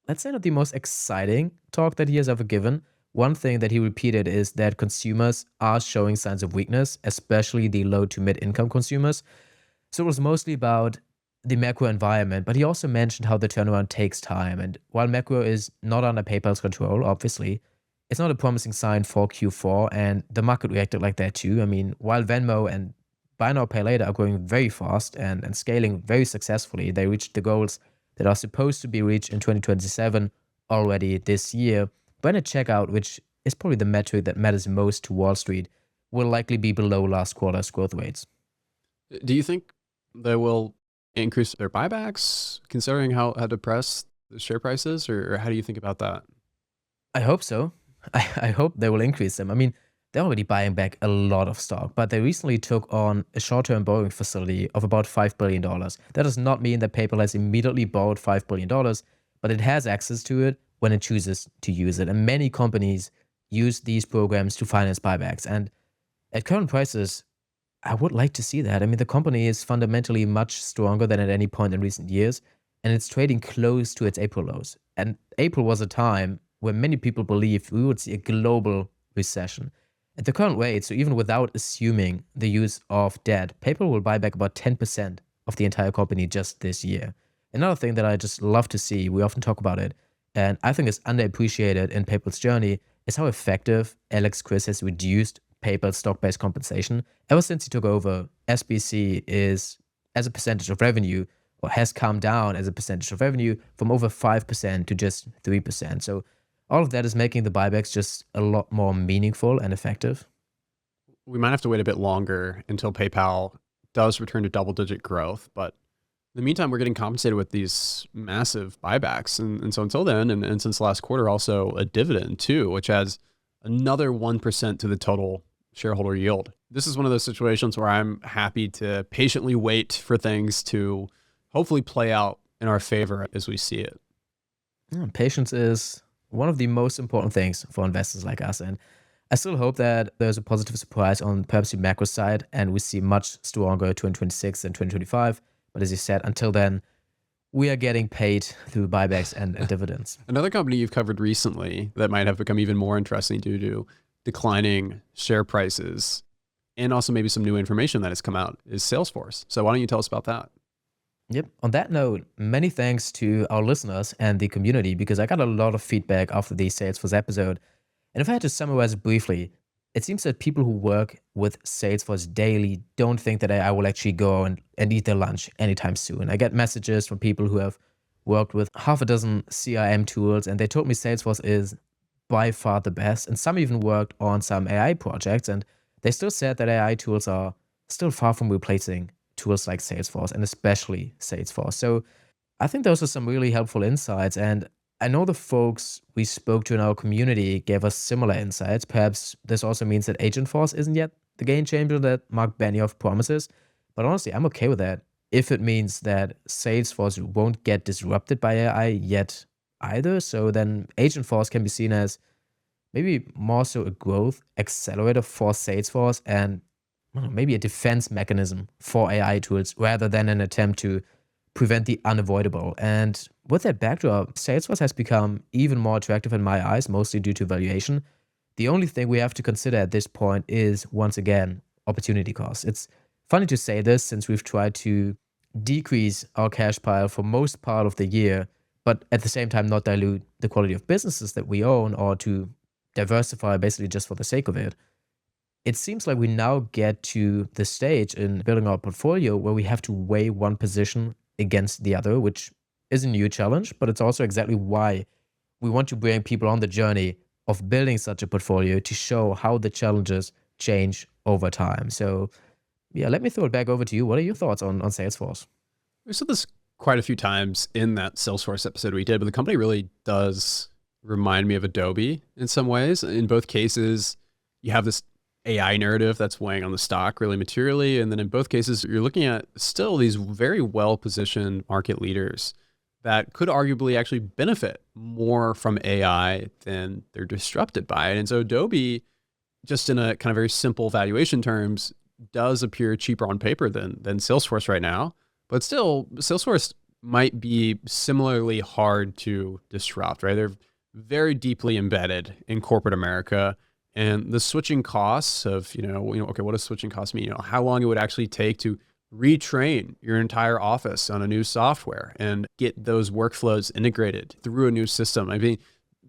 let's say, not the most exciting talk that he has ever given. One thing that he repeated is that consumers are showing signs of weakness, especially the low to mid income consumers. So it was mostly about the macro environment, but he also mentioned how the turnaround takes time. And while macro is not under PayPal's control, obviously, it's not a promising sign for Q4, and the market reacted like that too. I mean, while Venmo and Buy Now Pay Later are growing very fast and scaling very successfully, they reached the goals that are supposed to be reached in 2027 already this year. But a checkout, which is probably the metric that matters most to Wall Street, will likely be below last quarter's growth rates. Do you think they will increase their buybacks, considering how depressed the share price is, or how do you think about that? I hope so. I hope they will increase them. I mean, they're already buying back a lot of stock, but they recently took on a short-term borrowing facility of about $5 billion. That does not mean that PayPal has immediately borrowed $5 billion, but it has access to it when it chooses to use it. And many companies use these programs to finance buybacks. And at current prices, I would like to see that. I mean, the company is fundamentally much stronger than at any point in recent years, and it's trading close to its April lows. And April was a time where many people believed we would see a global recession. At the current rate, so even without assuming the use of debt, PayPal will buy back about 10% of the entire company just this year. Another thing that I just love to see, we often talk about it, and I think is underappreciated in PayPal's journey, is how effective Alex Chris has reduced PayPal stock-based compensation. Ever since he took over, SBC is, as a percentage of revenue, or has come down as a percentage of revenue from over 5% to just 3%. So all of that is making the buybacks just a lot more meaningful and effective. We might have to wait a bit longer until PayPal does return to double-digit growth, but in the meantime, we're getting compensated with these massive buybacks. And so until then, and since last quarter, also a dividend too, which adds another 1% to the total shareholder yield. This is one of those situations where I'm happy to patiently wait for things to hopefully play out in our favor as we see it. Yeah, patience is one of the most important things for investors like us. And I still hope that there's a positive surprise on perhaps the macro side and we see much stronger 2026 than 2025. But as you said, until then, we are getting paid through buybacks and dividends. Another company you've covered recently that might have become even more interesting due to declining share prices and also maybe some new information that has come out is Salesforce. So why don't you tell us about that? Yep. On that note, many thanks to our listeners and the community because I got a lot of feedback after the Salesforce episode. And if I had to summarize it briefly, it seems that people who work with Salesforce daily don't think that I will actually go and eat their lunch anytime soon. I get messages from people who have worked with half a dozen CRM tools, and they told me Salesforce is by far the best. And some even worked on some AI projects, and they still said that AI tools are still far from replacing tools like Salesforce, and especially Salesforce. So I think those are some really helpful insights. And I know the folks we spoke to in our community gave us similar insights. Perhaps this also means that Agentforce isn't yet the game changer that Mark Benioff promises. But honestly, I'm okay with that if it means that Salesforce won't get disrupted by AI yet either. So then Agentforce can be seen as maybe more so a growth accelerator for Salesforce and I don't know, maybe a defense mechanism for AI tools rather than an attempt to prevent the unavoidable. And with that backdrop, Salesforce has become even more attractive in my eyes, mostly due to valuation. The only thing we have to consider at this point is, once again, opportunity cost. It's funny to say this since we've tried to decrease our cash pile for most part of the year, but at the same time not dilute the quality of businesses that we own or to diversify basically just for the sake of it. It seems like we now get to the stage in building our portfolio where we have to weigh one position against the other, which is a new challenge, but it's also exactly why we want to bring people on the journey of building such a portfolio to show how the challenges change over time. So, yeah, let me throw it back over to you. What are your thoughts on Salesforce? We said this quite a few times in that Salesforce episode we did, but the company really does remind me of Adobe in some ways. In both cases, you have this AI narrative that's weighing on the stock really materially. And then in both cases, you're looking at still these very well-positioned market leaders that could arguably actually benefit more from AI than they're disrupted by it. And so Adobe, just in a kind of very simple valuation terms, does appear cheaper on paper than Salesforce right now. But still, Salesforce might be similarly hard to disrupt, right? They're very deeply embedded in corporate America. And the switching costs of, okay, what does switching costs mean? How long it would actually take to retrain your entire office on a new software and get those workflows integrated through a new system. I mean,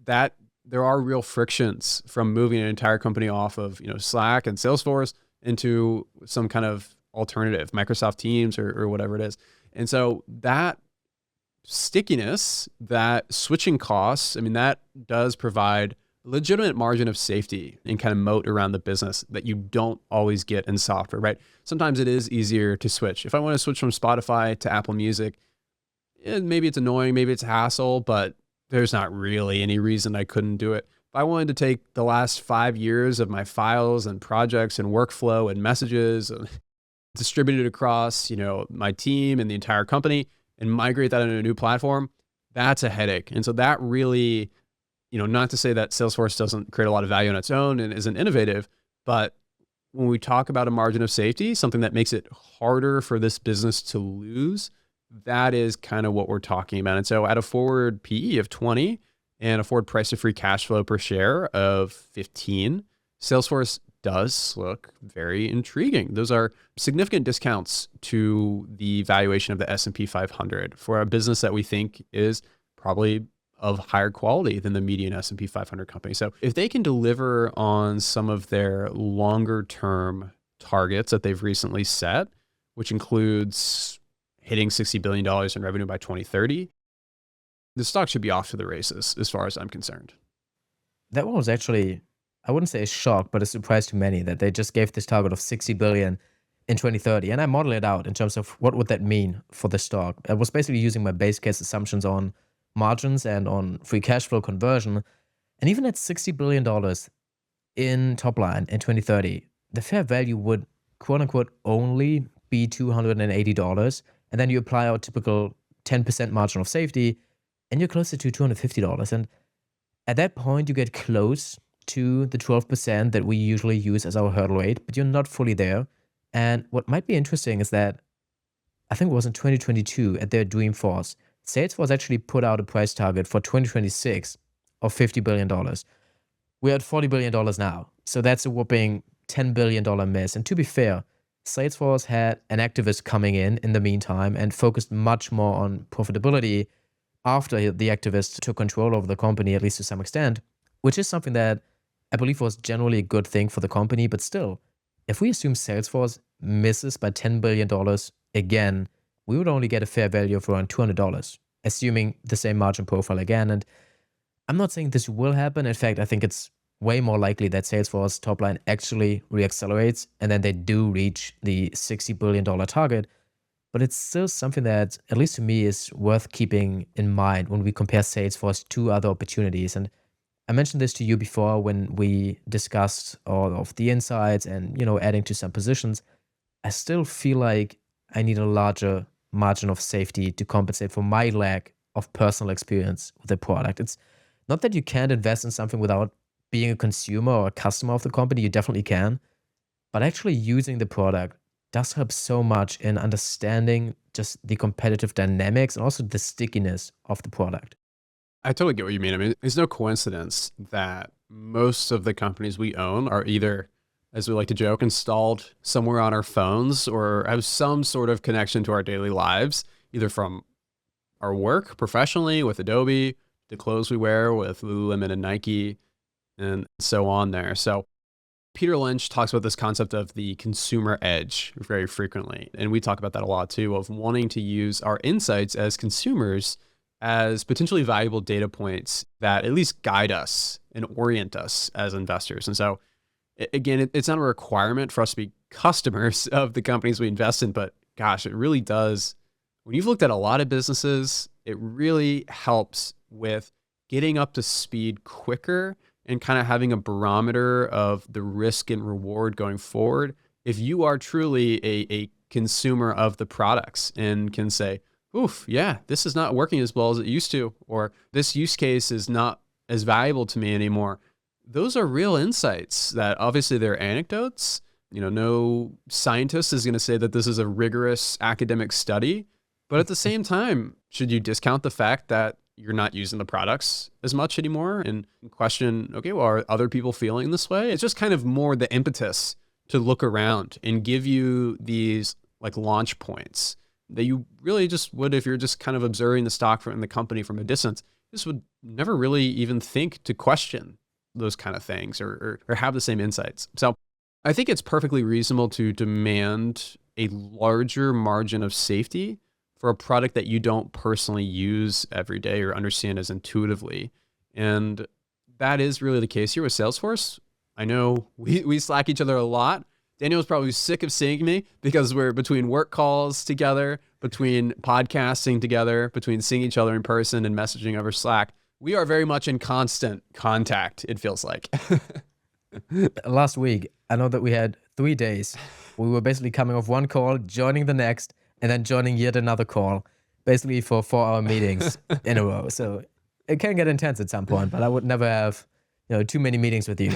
that there are real frictions from moving an entire company off of, Slack and Salesforce into some kind of alternative, Microsoft Teams or whatever it is. And so that stickiness, that switching costs, I mean, that does provide legitimate margin of safety and kind of moat around the business that you don't always get in software, right? Sometimes it is easier to switch. If I want to switch from Spotify to Apple Music, maybe it's annoying, maybe it's a hassle, but there's not really any reason I couldn't do it. If I wanted to take the last 5 years of my files and projects and workflow and messages and distribute it across, my team and the entire company and migrate that into a new platform, that's a headache. And so that really, not to say that Salesforce doesn't create a lot of value on its own and isn't innovative, but when we talk about a margin of safety, something that makes it harder for this business to lose, that is kind of what we're talking about. And so at a forward PE of 20 and a forward price to free cash flow per share of 15, Salesforce does look very intriguing. Those are significant discounts to the valuation of the S&P 500 for a business that we think is probably of higher quality than the median S&P 500 company. So if they can deliver on some of their longer term targets that they've recently set, which includes hitting $60 billion in revenue by 2030, the stock should be off to the races as far as I'm concerned. That one was actually, I wouldn't say a shock, but a surprise to many that they just gave this target of 60 billion in 2030. And I modeled it out in terms of what would that mean for the stock. I was basically using my base case assumptions on margins and on free cash flow conversion. And even at $60 billion in top line in 2030, the fair value would quote unquote only be $280. And then you apply our typical 10% margin of safety and you're closer to $250. And at that point, you get close to the 12% that we usually use as our hurdle rate, but you're not fully there. And what might be interesting is that I think it was in 2022 at their Dreamforce, Salesforce actually put out a price target for 2026 of $50 billion. We're at $40 billion now. So that's a whopping $10 billion miss. And to be fair, Salesforce had an activist coming in the meantime and focused much more on profitability after the activist took control over the company, at least to some extent, which is something that I believe was generally a good thing for the company. But still, if we assume Salesforce misses by $10 billion again, we would only get a fair value of around $200, assuming the same margin profile again. And I'm not saying this will happen. In fact, I think it's way more likely that Salesforce top line actually reaccelerates and then they do reach the $60 billion target. But it's still something that, at least to me, is worth keeping in mind when we compare Salesforce to other opportunities. And I mentioned this to you before when we discussed all of the insights and, adding to some positions. I still feel like I need a larger margin of safety to compensate for my lack of personal experience with the product. It's not that you can't invest in something without being a consumer or a customer of the company. You definitely can. But actually using the product does help so much in understanding just the competitive dynamics and also the stickiness of the product. I totally get what you mean. I mean, it's no coincidence that most of the companies we own are either, as we like to joke, installed somewhere on our phones or have some sort of connection to our daily lives, either from our work professionally with Adobe, the clothes we wear with Lululemon and Nike, and so on there. So Peter Lynch talks about this concept of the consumer edge very frequently. And we talk about that a lot too, of wanting to use our insights as consumers as potentially valuable data points that at least guide us and orient us as investors. And so again, it's not a requirement for us to be customers of the companies we invest in, but gosh, it really does. When you've looked at a lot of businesses, it really helps with getting up to speed quicker and kind of having a barometer of the risk and reward going forward. If you are truly a consumer of the products and can say, oof, yeah, this is not working as well as it used to, or this use case is not as valuable to me anymore. Those are real insights that obviously they're anecdotes. No scientist is going to say that this is a rigorous academic study, but at the same time, should you discount the fact that you're not using the products as much anymore and question, okay, well, are other people feeling this way? It's just kind of more the impetus to look around and give you these like launch points that you really just would, if you're just kind of observing the stock from the company from a distance, just would never really even think to question those kind of things or have the same insights. So I think it's perfectly reasonable to demand a larger margin of safety for a product that you don't personally use every day or understand as intuitively. And that is really the case here with Salesforce. I know we Slack each other a lot. Daniel's probably sick of seeing me because we're between work calls together, between podcasting together, between seeing each other in person and messaging over Slack. We are very much in constant contact, it feels like. Last week, I know that we had 3 days. We were basically coming off one call, joining the next, and then joining yet another call, basically for 4-hour meetings in a row. So it can get intense at some point, but I would never have, too many meetings with you.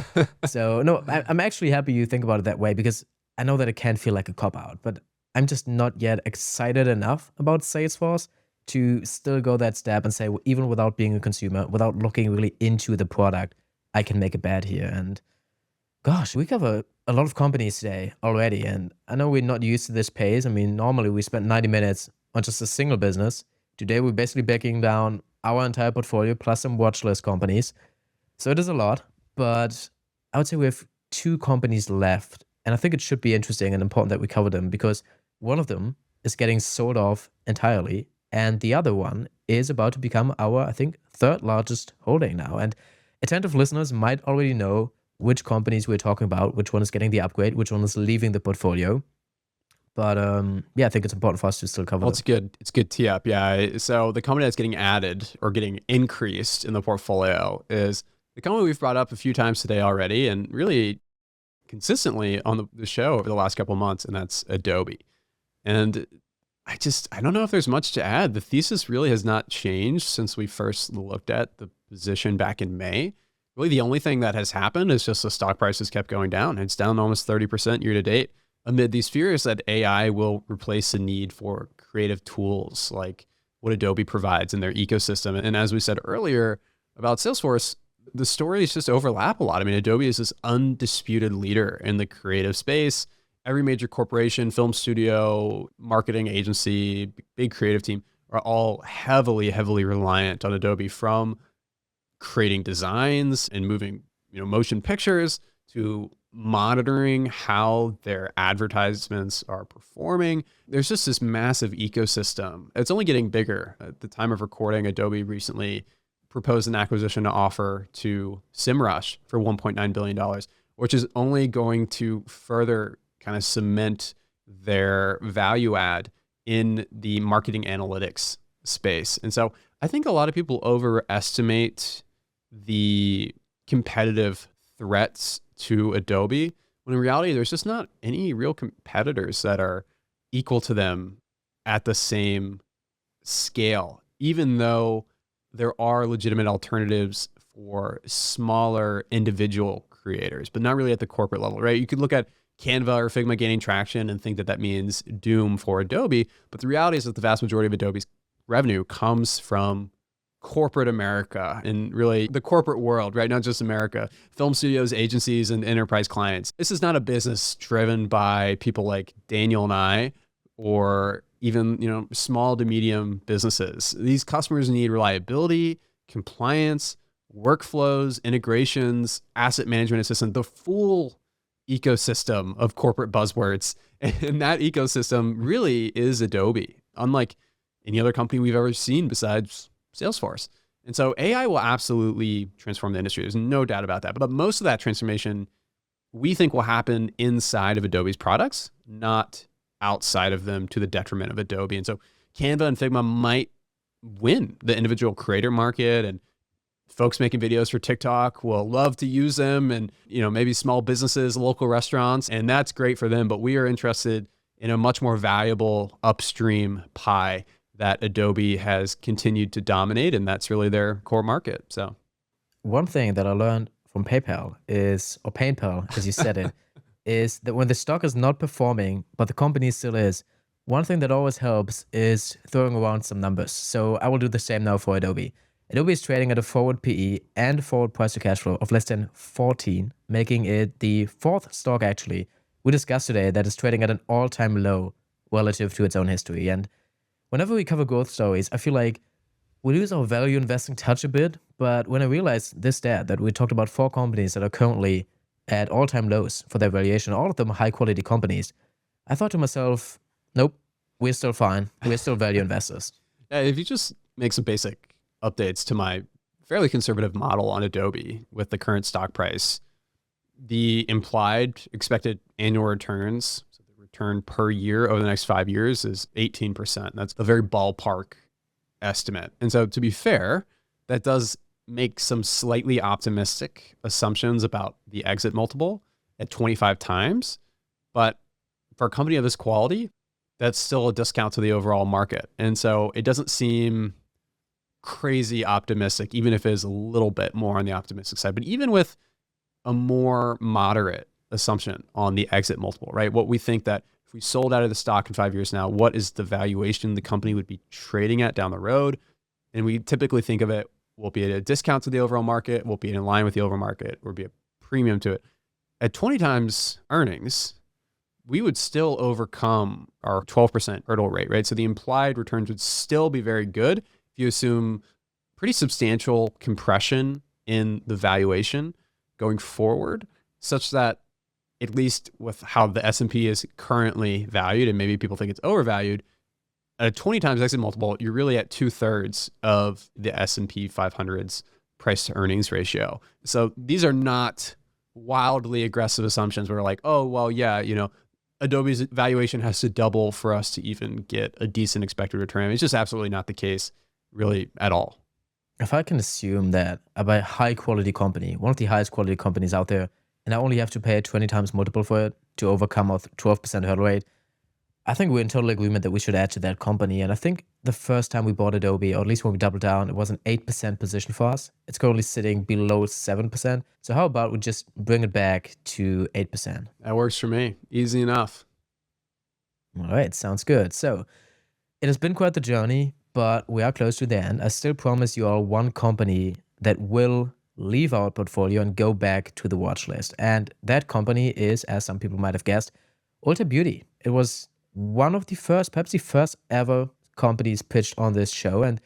So no, I'm actually happy you think about it that way, because I know that it can feel like a cop out, but I'm just not yet excited enough about Salesforce to still go that step and say, well, even without being a consumer, without looking really into the product, I can make a bet here. And gosh, we cover a lot of companies today already, and I know we're not used to this pace. I mean, normally we spend 90 minutes on just a single business. Today we're basically breaking down our entire portfolio plus some watch list companies. So it is a lot, but I would say we have 2 companies left, and I think it should be interesting and important that we cover them, because one of them is getting sold off entirely, and the other one is about to become our, I think, 3rd largest holding now. And attentive listeners might already know which companies we're talking about, which one is getting the upgrade, which one is leaving the portfolio. But yeah, I think it's important for us to still cover Well, them. it's good. It's good tee up. Yeah. So the company that's getting added or getting increased in the portfolio is the company we've brought up a few times today already, and really consistently on the show over the last couple of months, and that's Adobe. And I don't know if there's much to add. The thesis really has not changed since we first looked at the position back in May. Really, the only thing that has happened is just the stock price has kept going down. It's down almost 30% year to date amid these fears that AI will replace the need for creative tools like what Adobe provides in their ecosystem. And as we said earlier about Salesforce, the stories just overlap a lot. I mean, Adobe is this undisputed leader in the creative space. Every major corporation, film studio, marketing agency, big creative team are all heavily, heavily reliant on Adobe, from creating designs and moving, motion pictures, to monitoring how their advertisements are performing. There's just this massive ecosystem. It's only getting bigger. At the time of recording, Adobe recently proposed an acquisition offer to SEMrush for $1.9 billion, which is only going to further kind of cement their value add in the marketing analytics space. And so I think a lot of people overestimate the competitive threats to Adobe, when in reality, there's just not any real competitors that are equal to them at the same scale, even though there are legitimate alternatives for smaller individual creators, but not really at the corporate level, right? You could look at Canva or Figma gaining traction and think that that means doom for Adobe. But the reality is that the vast majority of Adobe's revenue comes from corporate America, and really the corporate world, right? Not just America, film studios, agencies, and enterprise clients. This is not a business driven by people like Daniel and I, or even, small to medium businesses. These customers need reliability, compliance, workflows, integrations, asset management assistant, the full ecosystem of corporate buzzwords. And that ecosystem really is Adobe, unlike any other company we've ever seen besides Salesforce. And so AI will absolutely transform the industry. There's no doubt about that. But most of that transformation, we think, will happen inside of Adobe's products, not outside of them, to the detriment of Adobe. And so Canva and Figma might win the individual creator market, and folks making videos for TikTok will love to use them, and maybe small businesses, local restaurants, and that's great for them. But we are interested in a much more valuable upstream pie that Adobe has continued to dominate, and that's really their core market. So One thing that I learned from PayPal or PayPal, as you said it, is that when the stock is not performing, but the company still is, one thing that always helps is throwing around some numbers. So I will do the same now for Adobe. Adobe is trading at a forward PE and forward price to cash flow of less than 14, making it the 4th stock, actually, we discussed today, that is trading at an all-time low relative to its own history. And whenever we cover growth stories, I feel like we lose our value investing touch a bit. But when I realized this stat, that we talked about 4 companies that are currently at all-time lows for their valuation, all of them high-quality companies, I thought to myself, nope, we're still fine. We're still value investors. if you just make some basic updates to my fairly conservative model on Adobe with the current stock price. The implied expected annual returns, so the return per year over the next 5 years, is 18%. That's a very ballpark estimate. And so, to be fair, that does make some slightly optimistic assumptions about the exit multiple at 25 times. But for a company of this quality, that's still a discount to the overall market. And so it doesn't seem crazy optimistic, even if it is a little bit more on the optimistic side. But even with a more moderate assumption on the exit multiple, right? What we think that if we sold out of the stock in 5 years now, what is the valuation the company would be trading at down the road? And we typically think of it, will be at a discount to the overall market, will be in line with the overall market, or be a premium to it. At 20 times earnings, we would still overcome our 12% hurdle rate, right? So the implied returns would still be very good if you assume pretty substantial compression in the valuation going forward, such that at least with how the S&P is currently valued, and maybe people think it's overvalued, at a 20 times exit multiple, you're really at 2/3 of the S&P 500's price to earnings ratio. So these are not wildly aggressive assumptions where we're like, oh, well, yeah, Adobe's valuation has to double for us to even get a decent expected return. I mean, it's just absolutely not the case really at all. If I can assume that I buy a high quality company, one of the highest quality companies out there, and I only have to pay a 20 times multiple for it to overcome our 12% hurdle rate, I think we're in total agreement that we should add to that company. And I think the first time we bought Adobe, or at least when we doubled down, it was an 8% position for us. It's currently sitting below 7%. So how about we just bring it back to 8%? That works for me. Easy enough. All right, sounds good. So it has been quite the journey, but we are close to the end. I still promise you all one company that will leave our portfolio and go back to the watch list. And that company is, as some people might have guessed, Ulta Beauty. It was one of the first, perhaps the first ever companies pitched on this show. And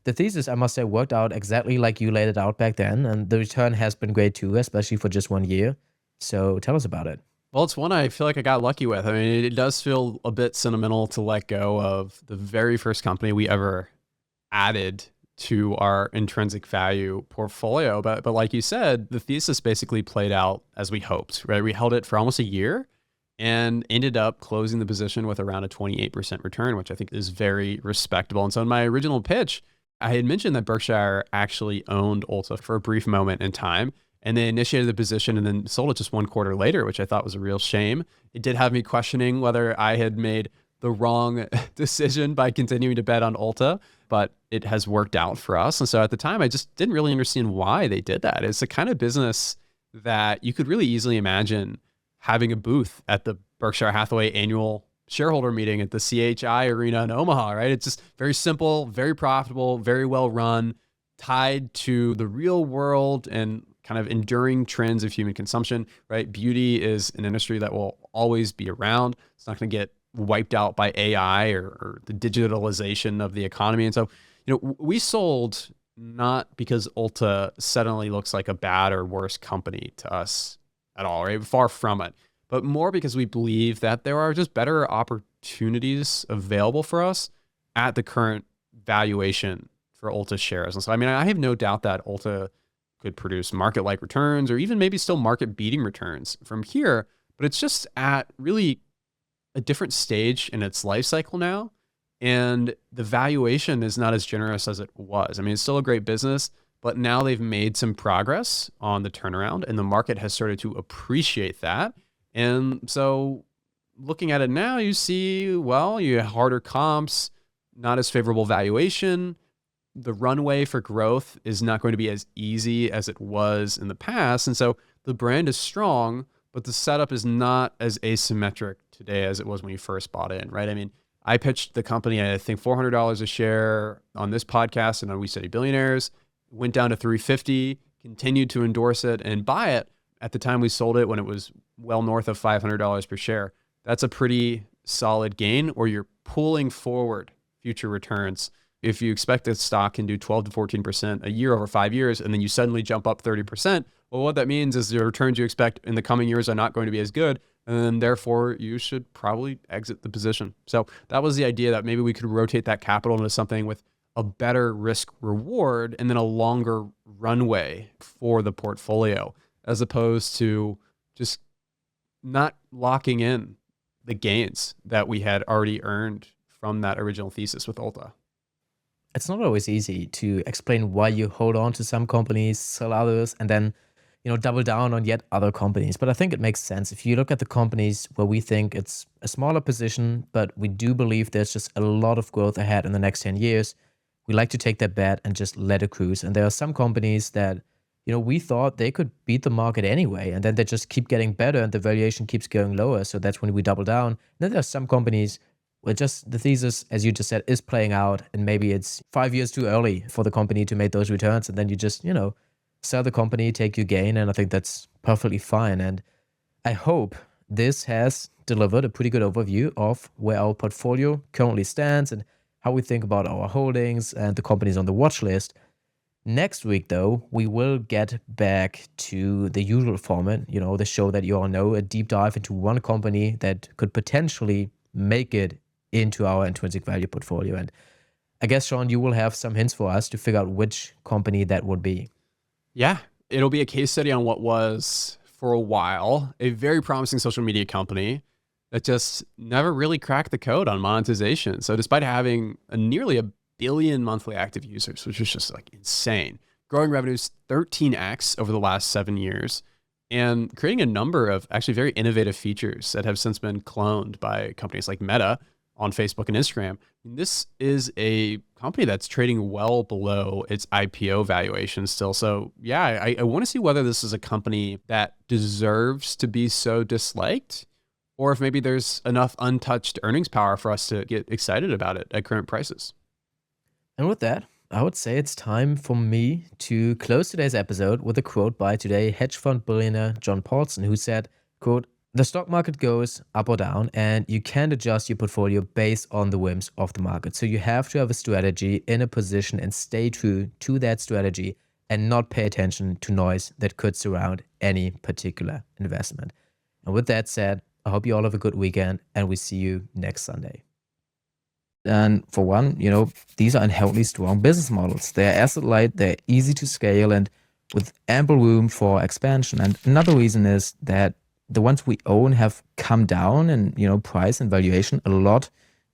the thesis, I must say, worked out exactly like you laid it out back then. And the return has been great too, especially for just 1 year. So tell us about it. Well, it's one I feel like I got lucky with. I mean, it does feel a bit sentimental to let go of the very first company we ever added to our intrinsic value portfolio. But like you said, the thesis basically played out as we hoped, right? We held it for almost a year and ended up closing the position with around a 28% return, which I think is very respectable. And so in my original pitch, I had mentioned that Berkshire actually owned Ulta for a brief moment in time, and they initiated the position and then sold it just 1 quarter later, which I thought was a real shame. It did have me questioning whether I had made the wrong decision by continuing to bet on Ulta, but it has worked out for us. And so at the time, I just didn't really understand why they did that. It's the kind of business that you could really easily imagine having a booth at the Berkshire Hathaway annual shareholder meeting at the CHI Arena in Omaha, right? It's just very simple, very profitable, very well run, tied to the real world and kind of enduring trends of human consumption, right? Beauty is an industry that will always be around. It's not going to get wiped out by AI or the digitalization of the economy. And so, we sold not because Ulta suddenly looks like a bad or worse company to us at all, right? Far from it, but more because we believe that there are just better opportunities available for us at the current valuation for Ulta shares. And so, I mean, I have no doubt that Ulta could produce market-like returns or even maybe still market-beating returns from here, but it's just at really a different stage in its life cycle now. And the valuation is not as generous as it was. I mean, it's still a great business, but now they've made some progress on the turnaround and the market has started to appreciate that. And so looking at it now, you see, well, you have harder comps, not as favorable valuation. The runway for growth is not going to be as easy as it was in the past. And so the brand is strong, but the setup is not as asymmetric today as it was when you first bought in, right? I mean, I pitched the company, I think $400 a share on this podcast and on We Study Billionaires, went down to $350, continued to endorse it and buy it at the time we sold it when it was well north of $500 per share. That's a pretty solid gain, or you're pulling forward future returns. If you expect that stock can do 12 to 14% a year over 5 years, and then you suddenly jump up 30%, well, what that means is the returns you expect in the coming years are not going to be as good, and therefore you should probably exit the position. So that was the idea, that maybe we could rotate that capital into something with a better risk reward and then a longer runway for the portfolio, as opposed to just not locking in the gains that we had already earned from that original thesis with Ulta. It's not always easy to explain why you hold on to some companies, sell others, and then, double down on yet other companies. But I think it makes sense. If you look at the companies where we think it's a smaller position, but we do believe there's just a lot of growth ahead in the next 10 years, we like to take that bet and just let it cruise. And there are some companies that, we thought they could beat the market anyway, and then they just keep getting better and the valuation keeps going lower. So that's when we double down. Then there are some companies where just the thesis, as you just said, is playing out, and maybe it's 5 years too early for the company to make those returns. And then you just, sell the company, take your gain. And I think that's perfectly fine. And I hope this has delivered a pretty good overview of where our portfolio currently stands and how we think about our holdings and the companies on the watch list. Next week, though, we will get back to the usual format, the show that you all know, a deep dive into one company that could potentially make it into our intrinsic value portfolio. And I guess, Shawn, you will have some hints for us to figure out which company that would be. Yeah, it'll be a case study on what was, for a while, a very promising social media company that just never really cracked the code on monetization. So despite having nearly a billion monthly active users, which is just like insane, growing revenues 13x over the last 7 years, and creating a number of actually very innovative features that have since been cloned by companies like Meta on Facebook and Instagram. This is a company that's trading well below its IPO valuation still. So yeah, I want to see whether this is a company that deserves to be so disliked, or if maybe there's enough untouched earnings power for us to get excited about it at current prices. And with that, I would say it's time for me to close today's episode with a quote by today hedge fund billionaire John Paulson, who said, quote, "The stock market goes up or down, and you can't adjust your portfolio based on the whims of the market. So you have to have a strategy in a position and stay true to that strategy and not pay attention to noise that could surround any particular investment." And with that said, I hope you all have a good weekend, and we see you next Sunday. And for one, these are inherently strong business models. They're asset light, they're easy to scale, and with ample room for expansion. And another reason is that the ones we own have come down in, price and valuation a lot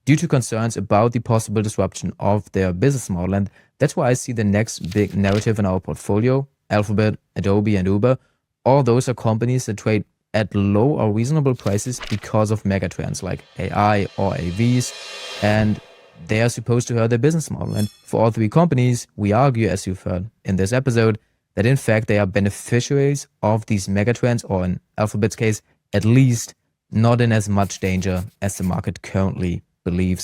due to concerns about the possible disruption of their business model. And that's why I see the next big narrative in our portfolio, Alphabet, Adobe, and Uber. All those are companies that trade at low or reasonable prices because of megatrends like AI or AVs, and they are supposed to hurt their business model. And for all three companies, we argue, as you've heard in this episode, that in fact they are beneficiaries of these megatrends, or in Alphabet's case, at least not in as much danger as the market currently believes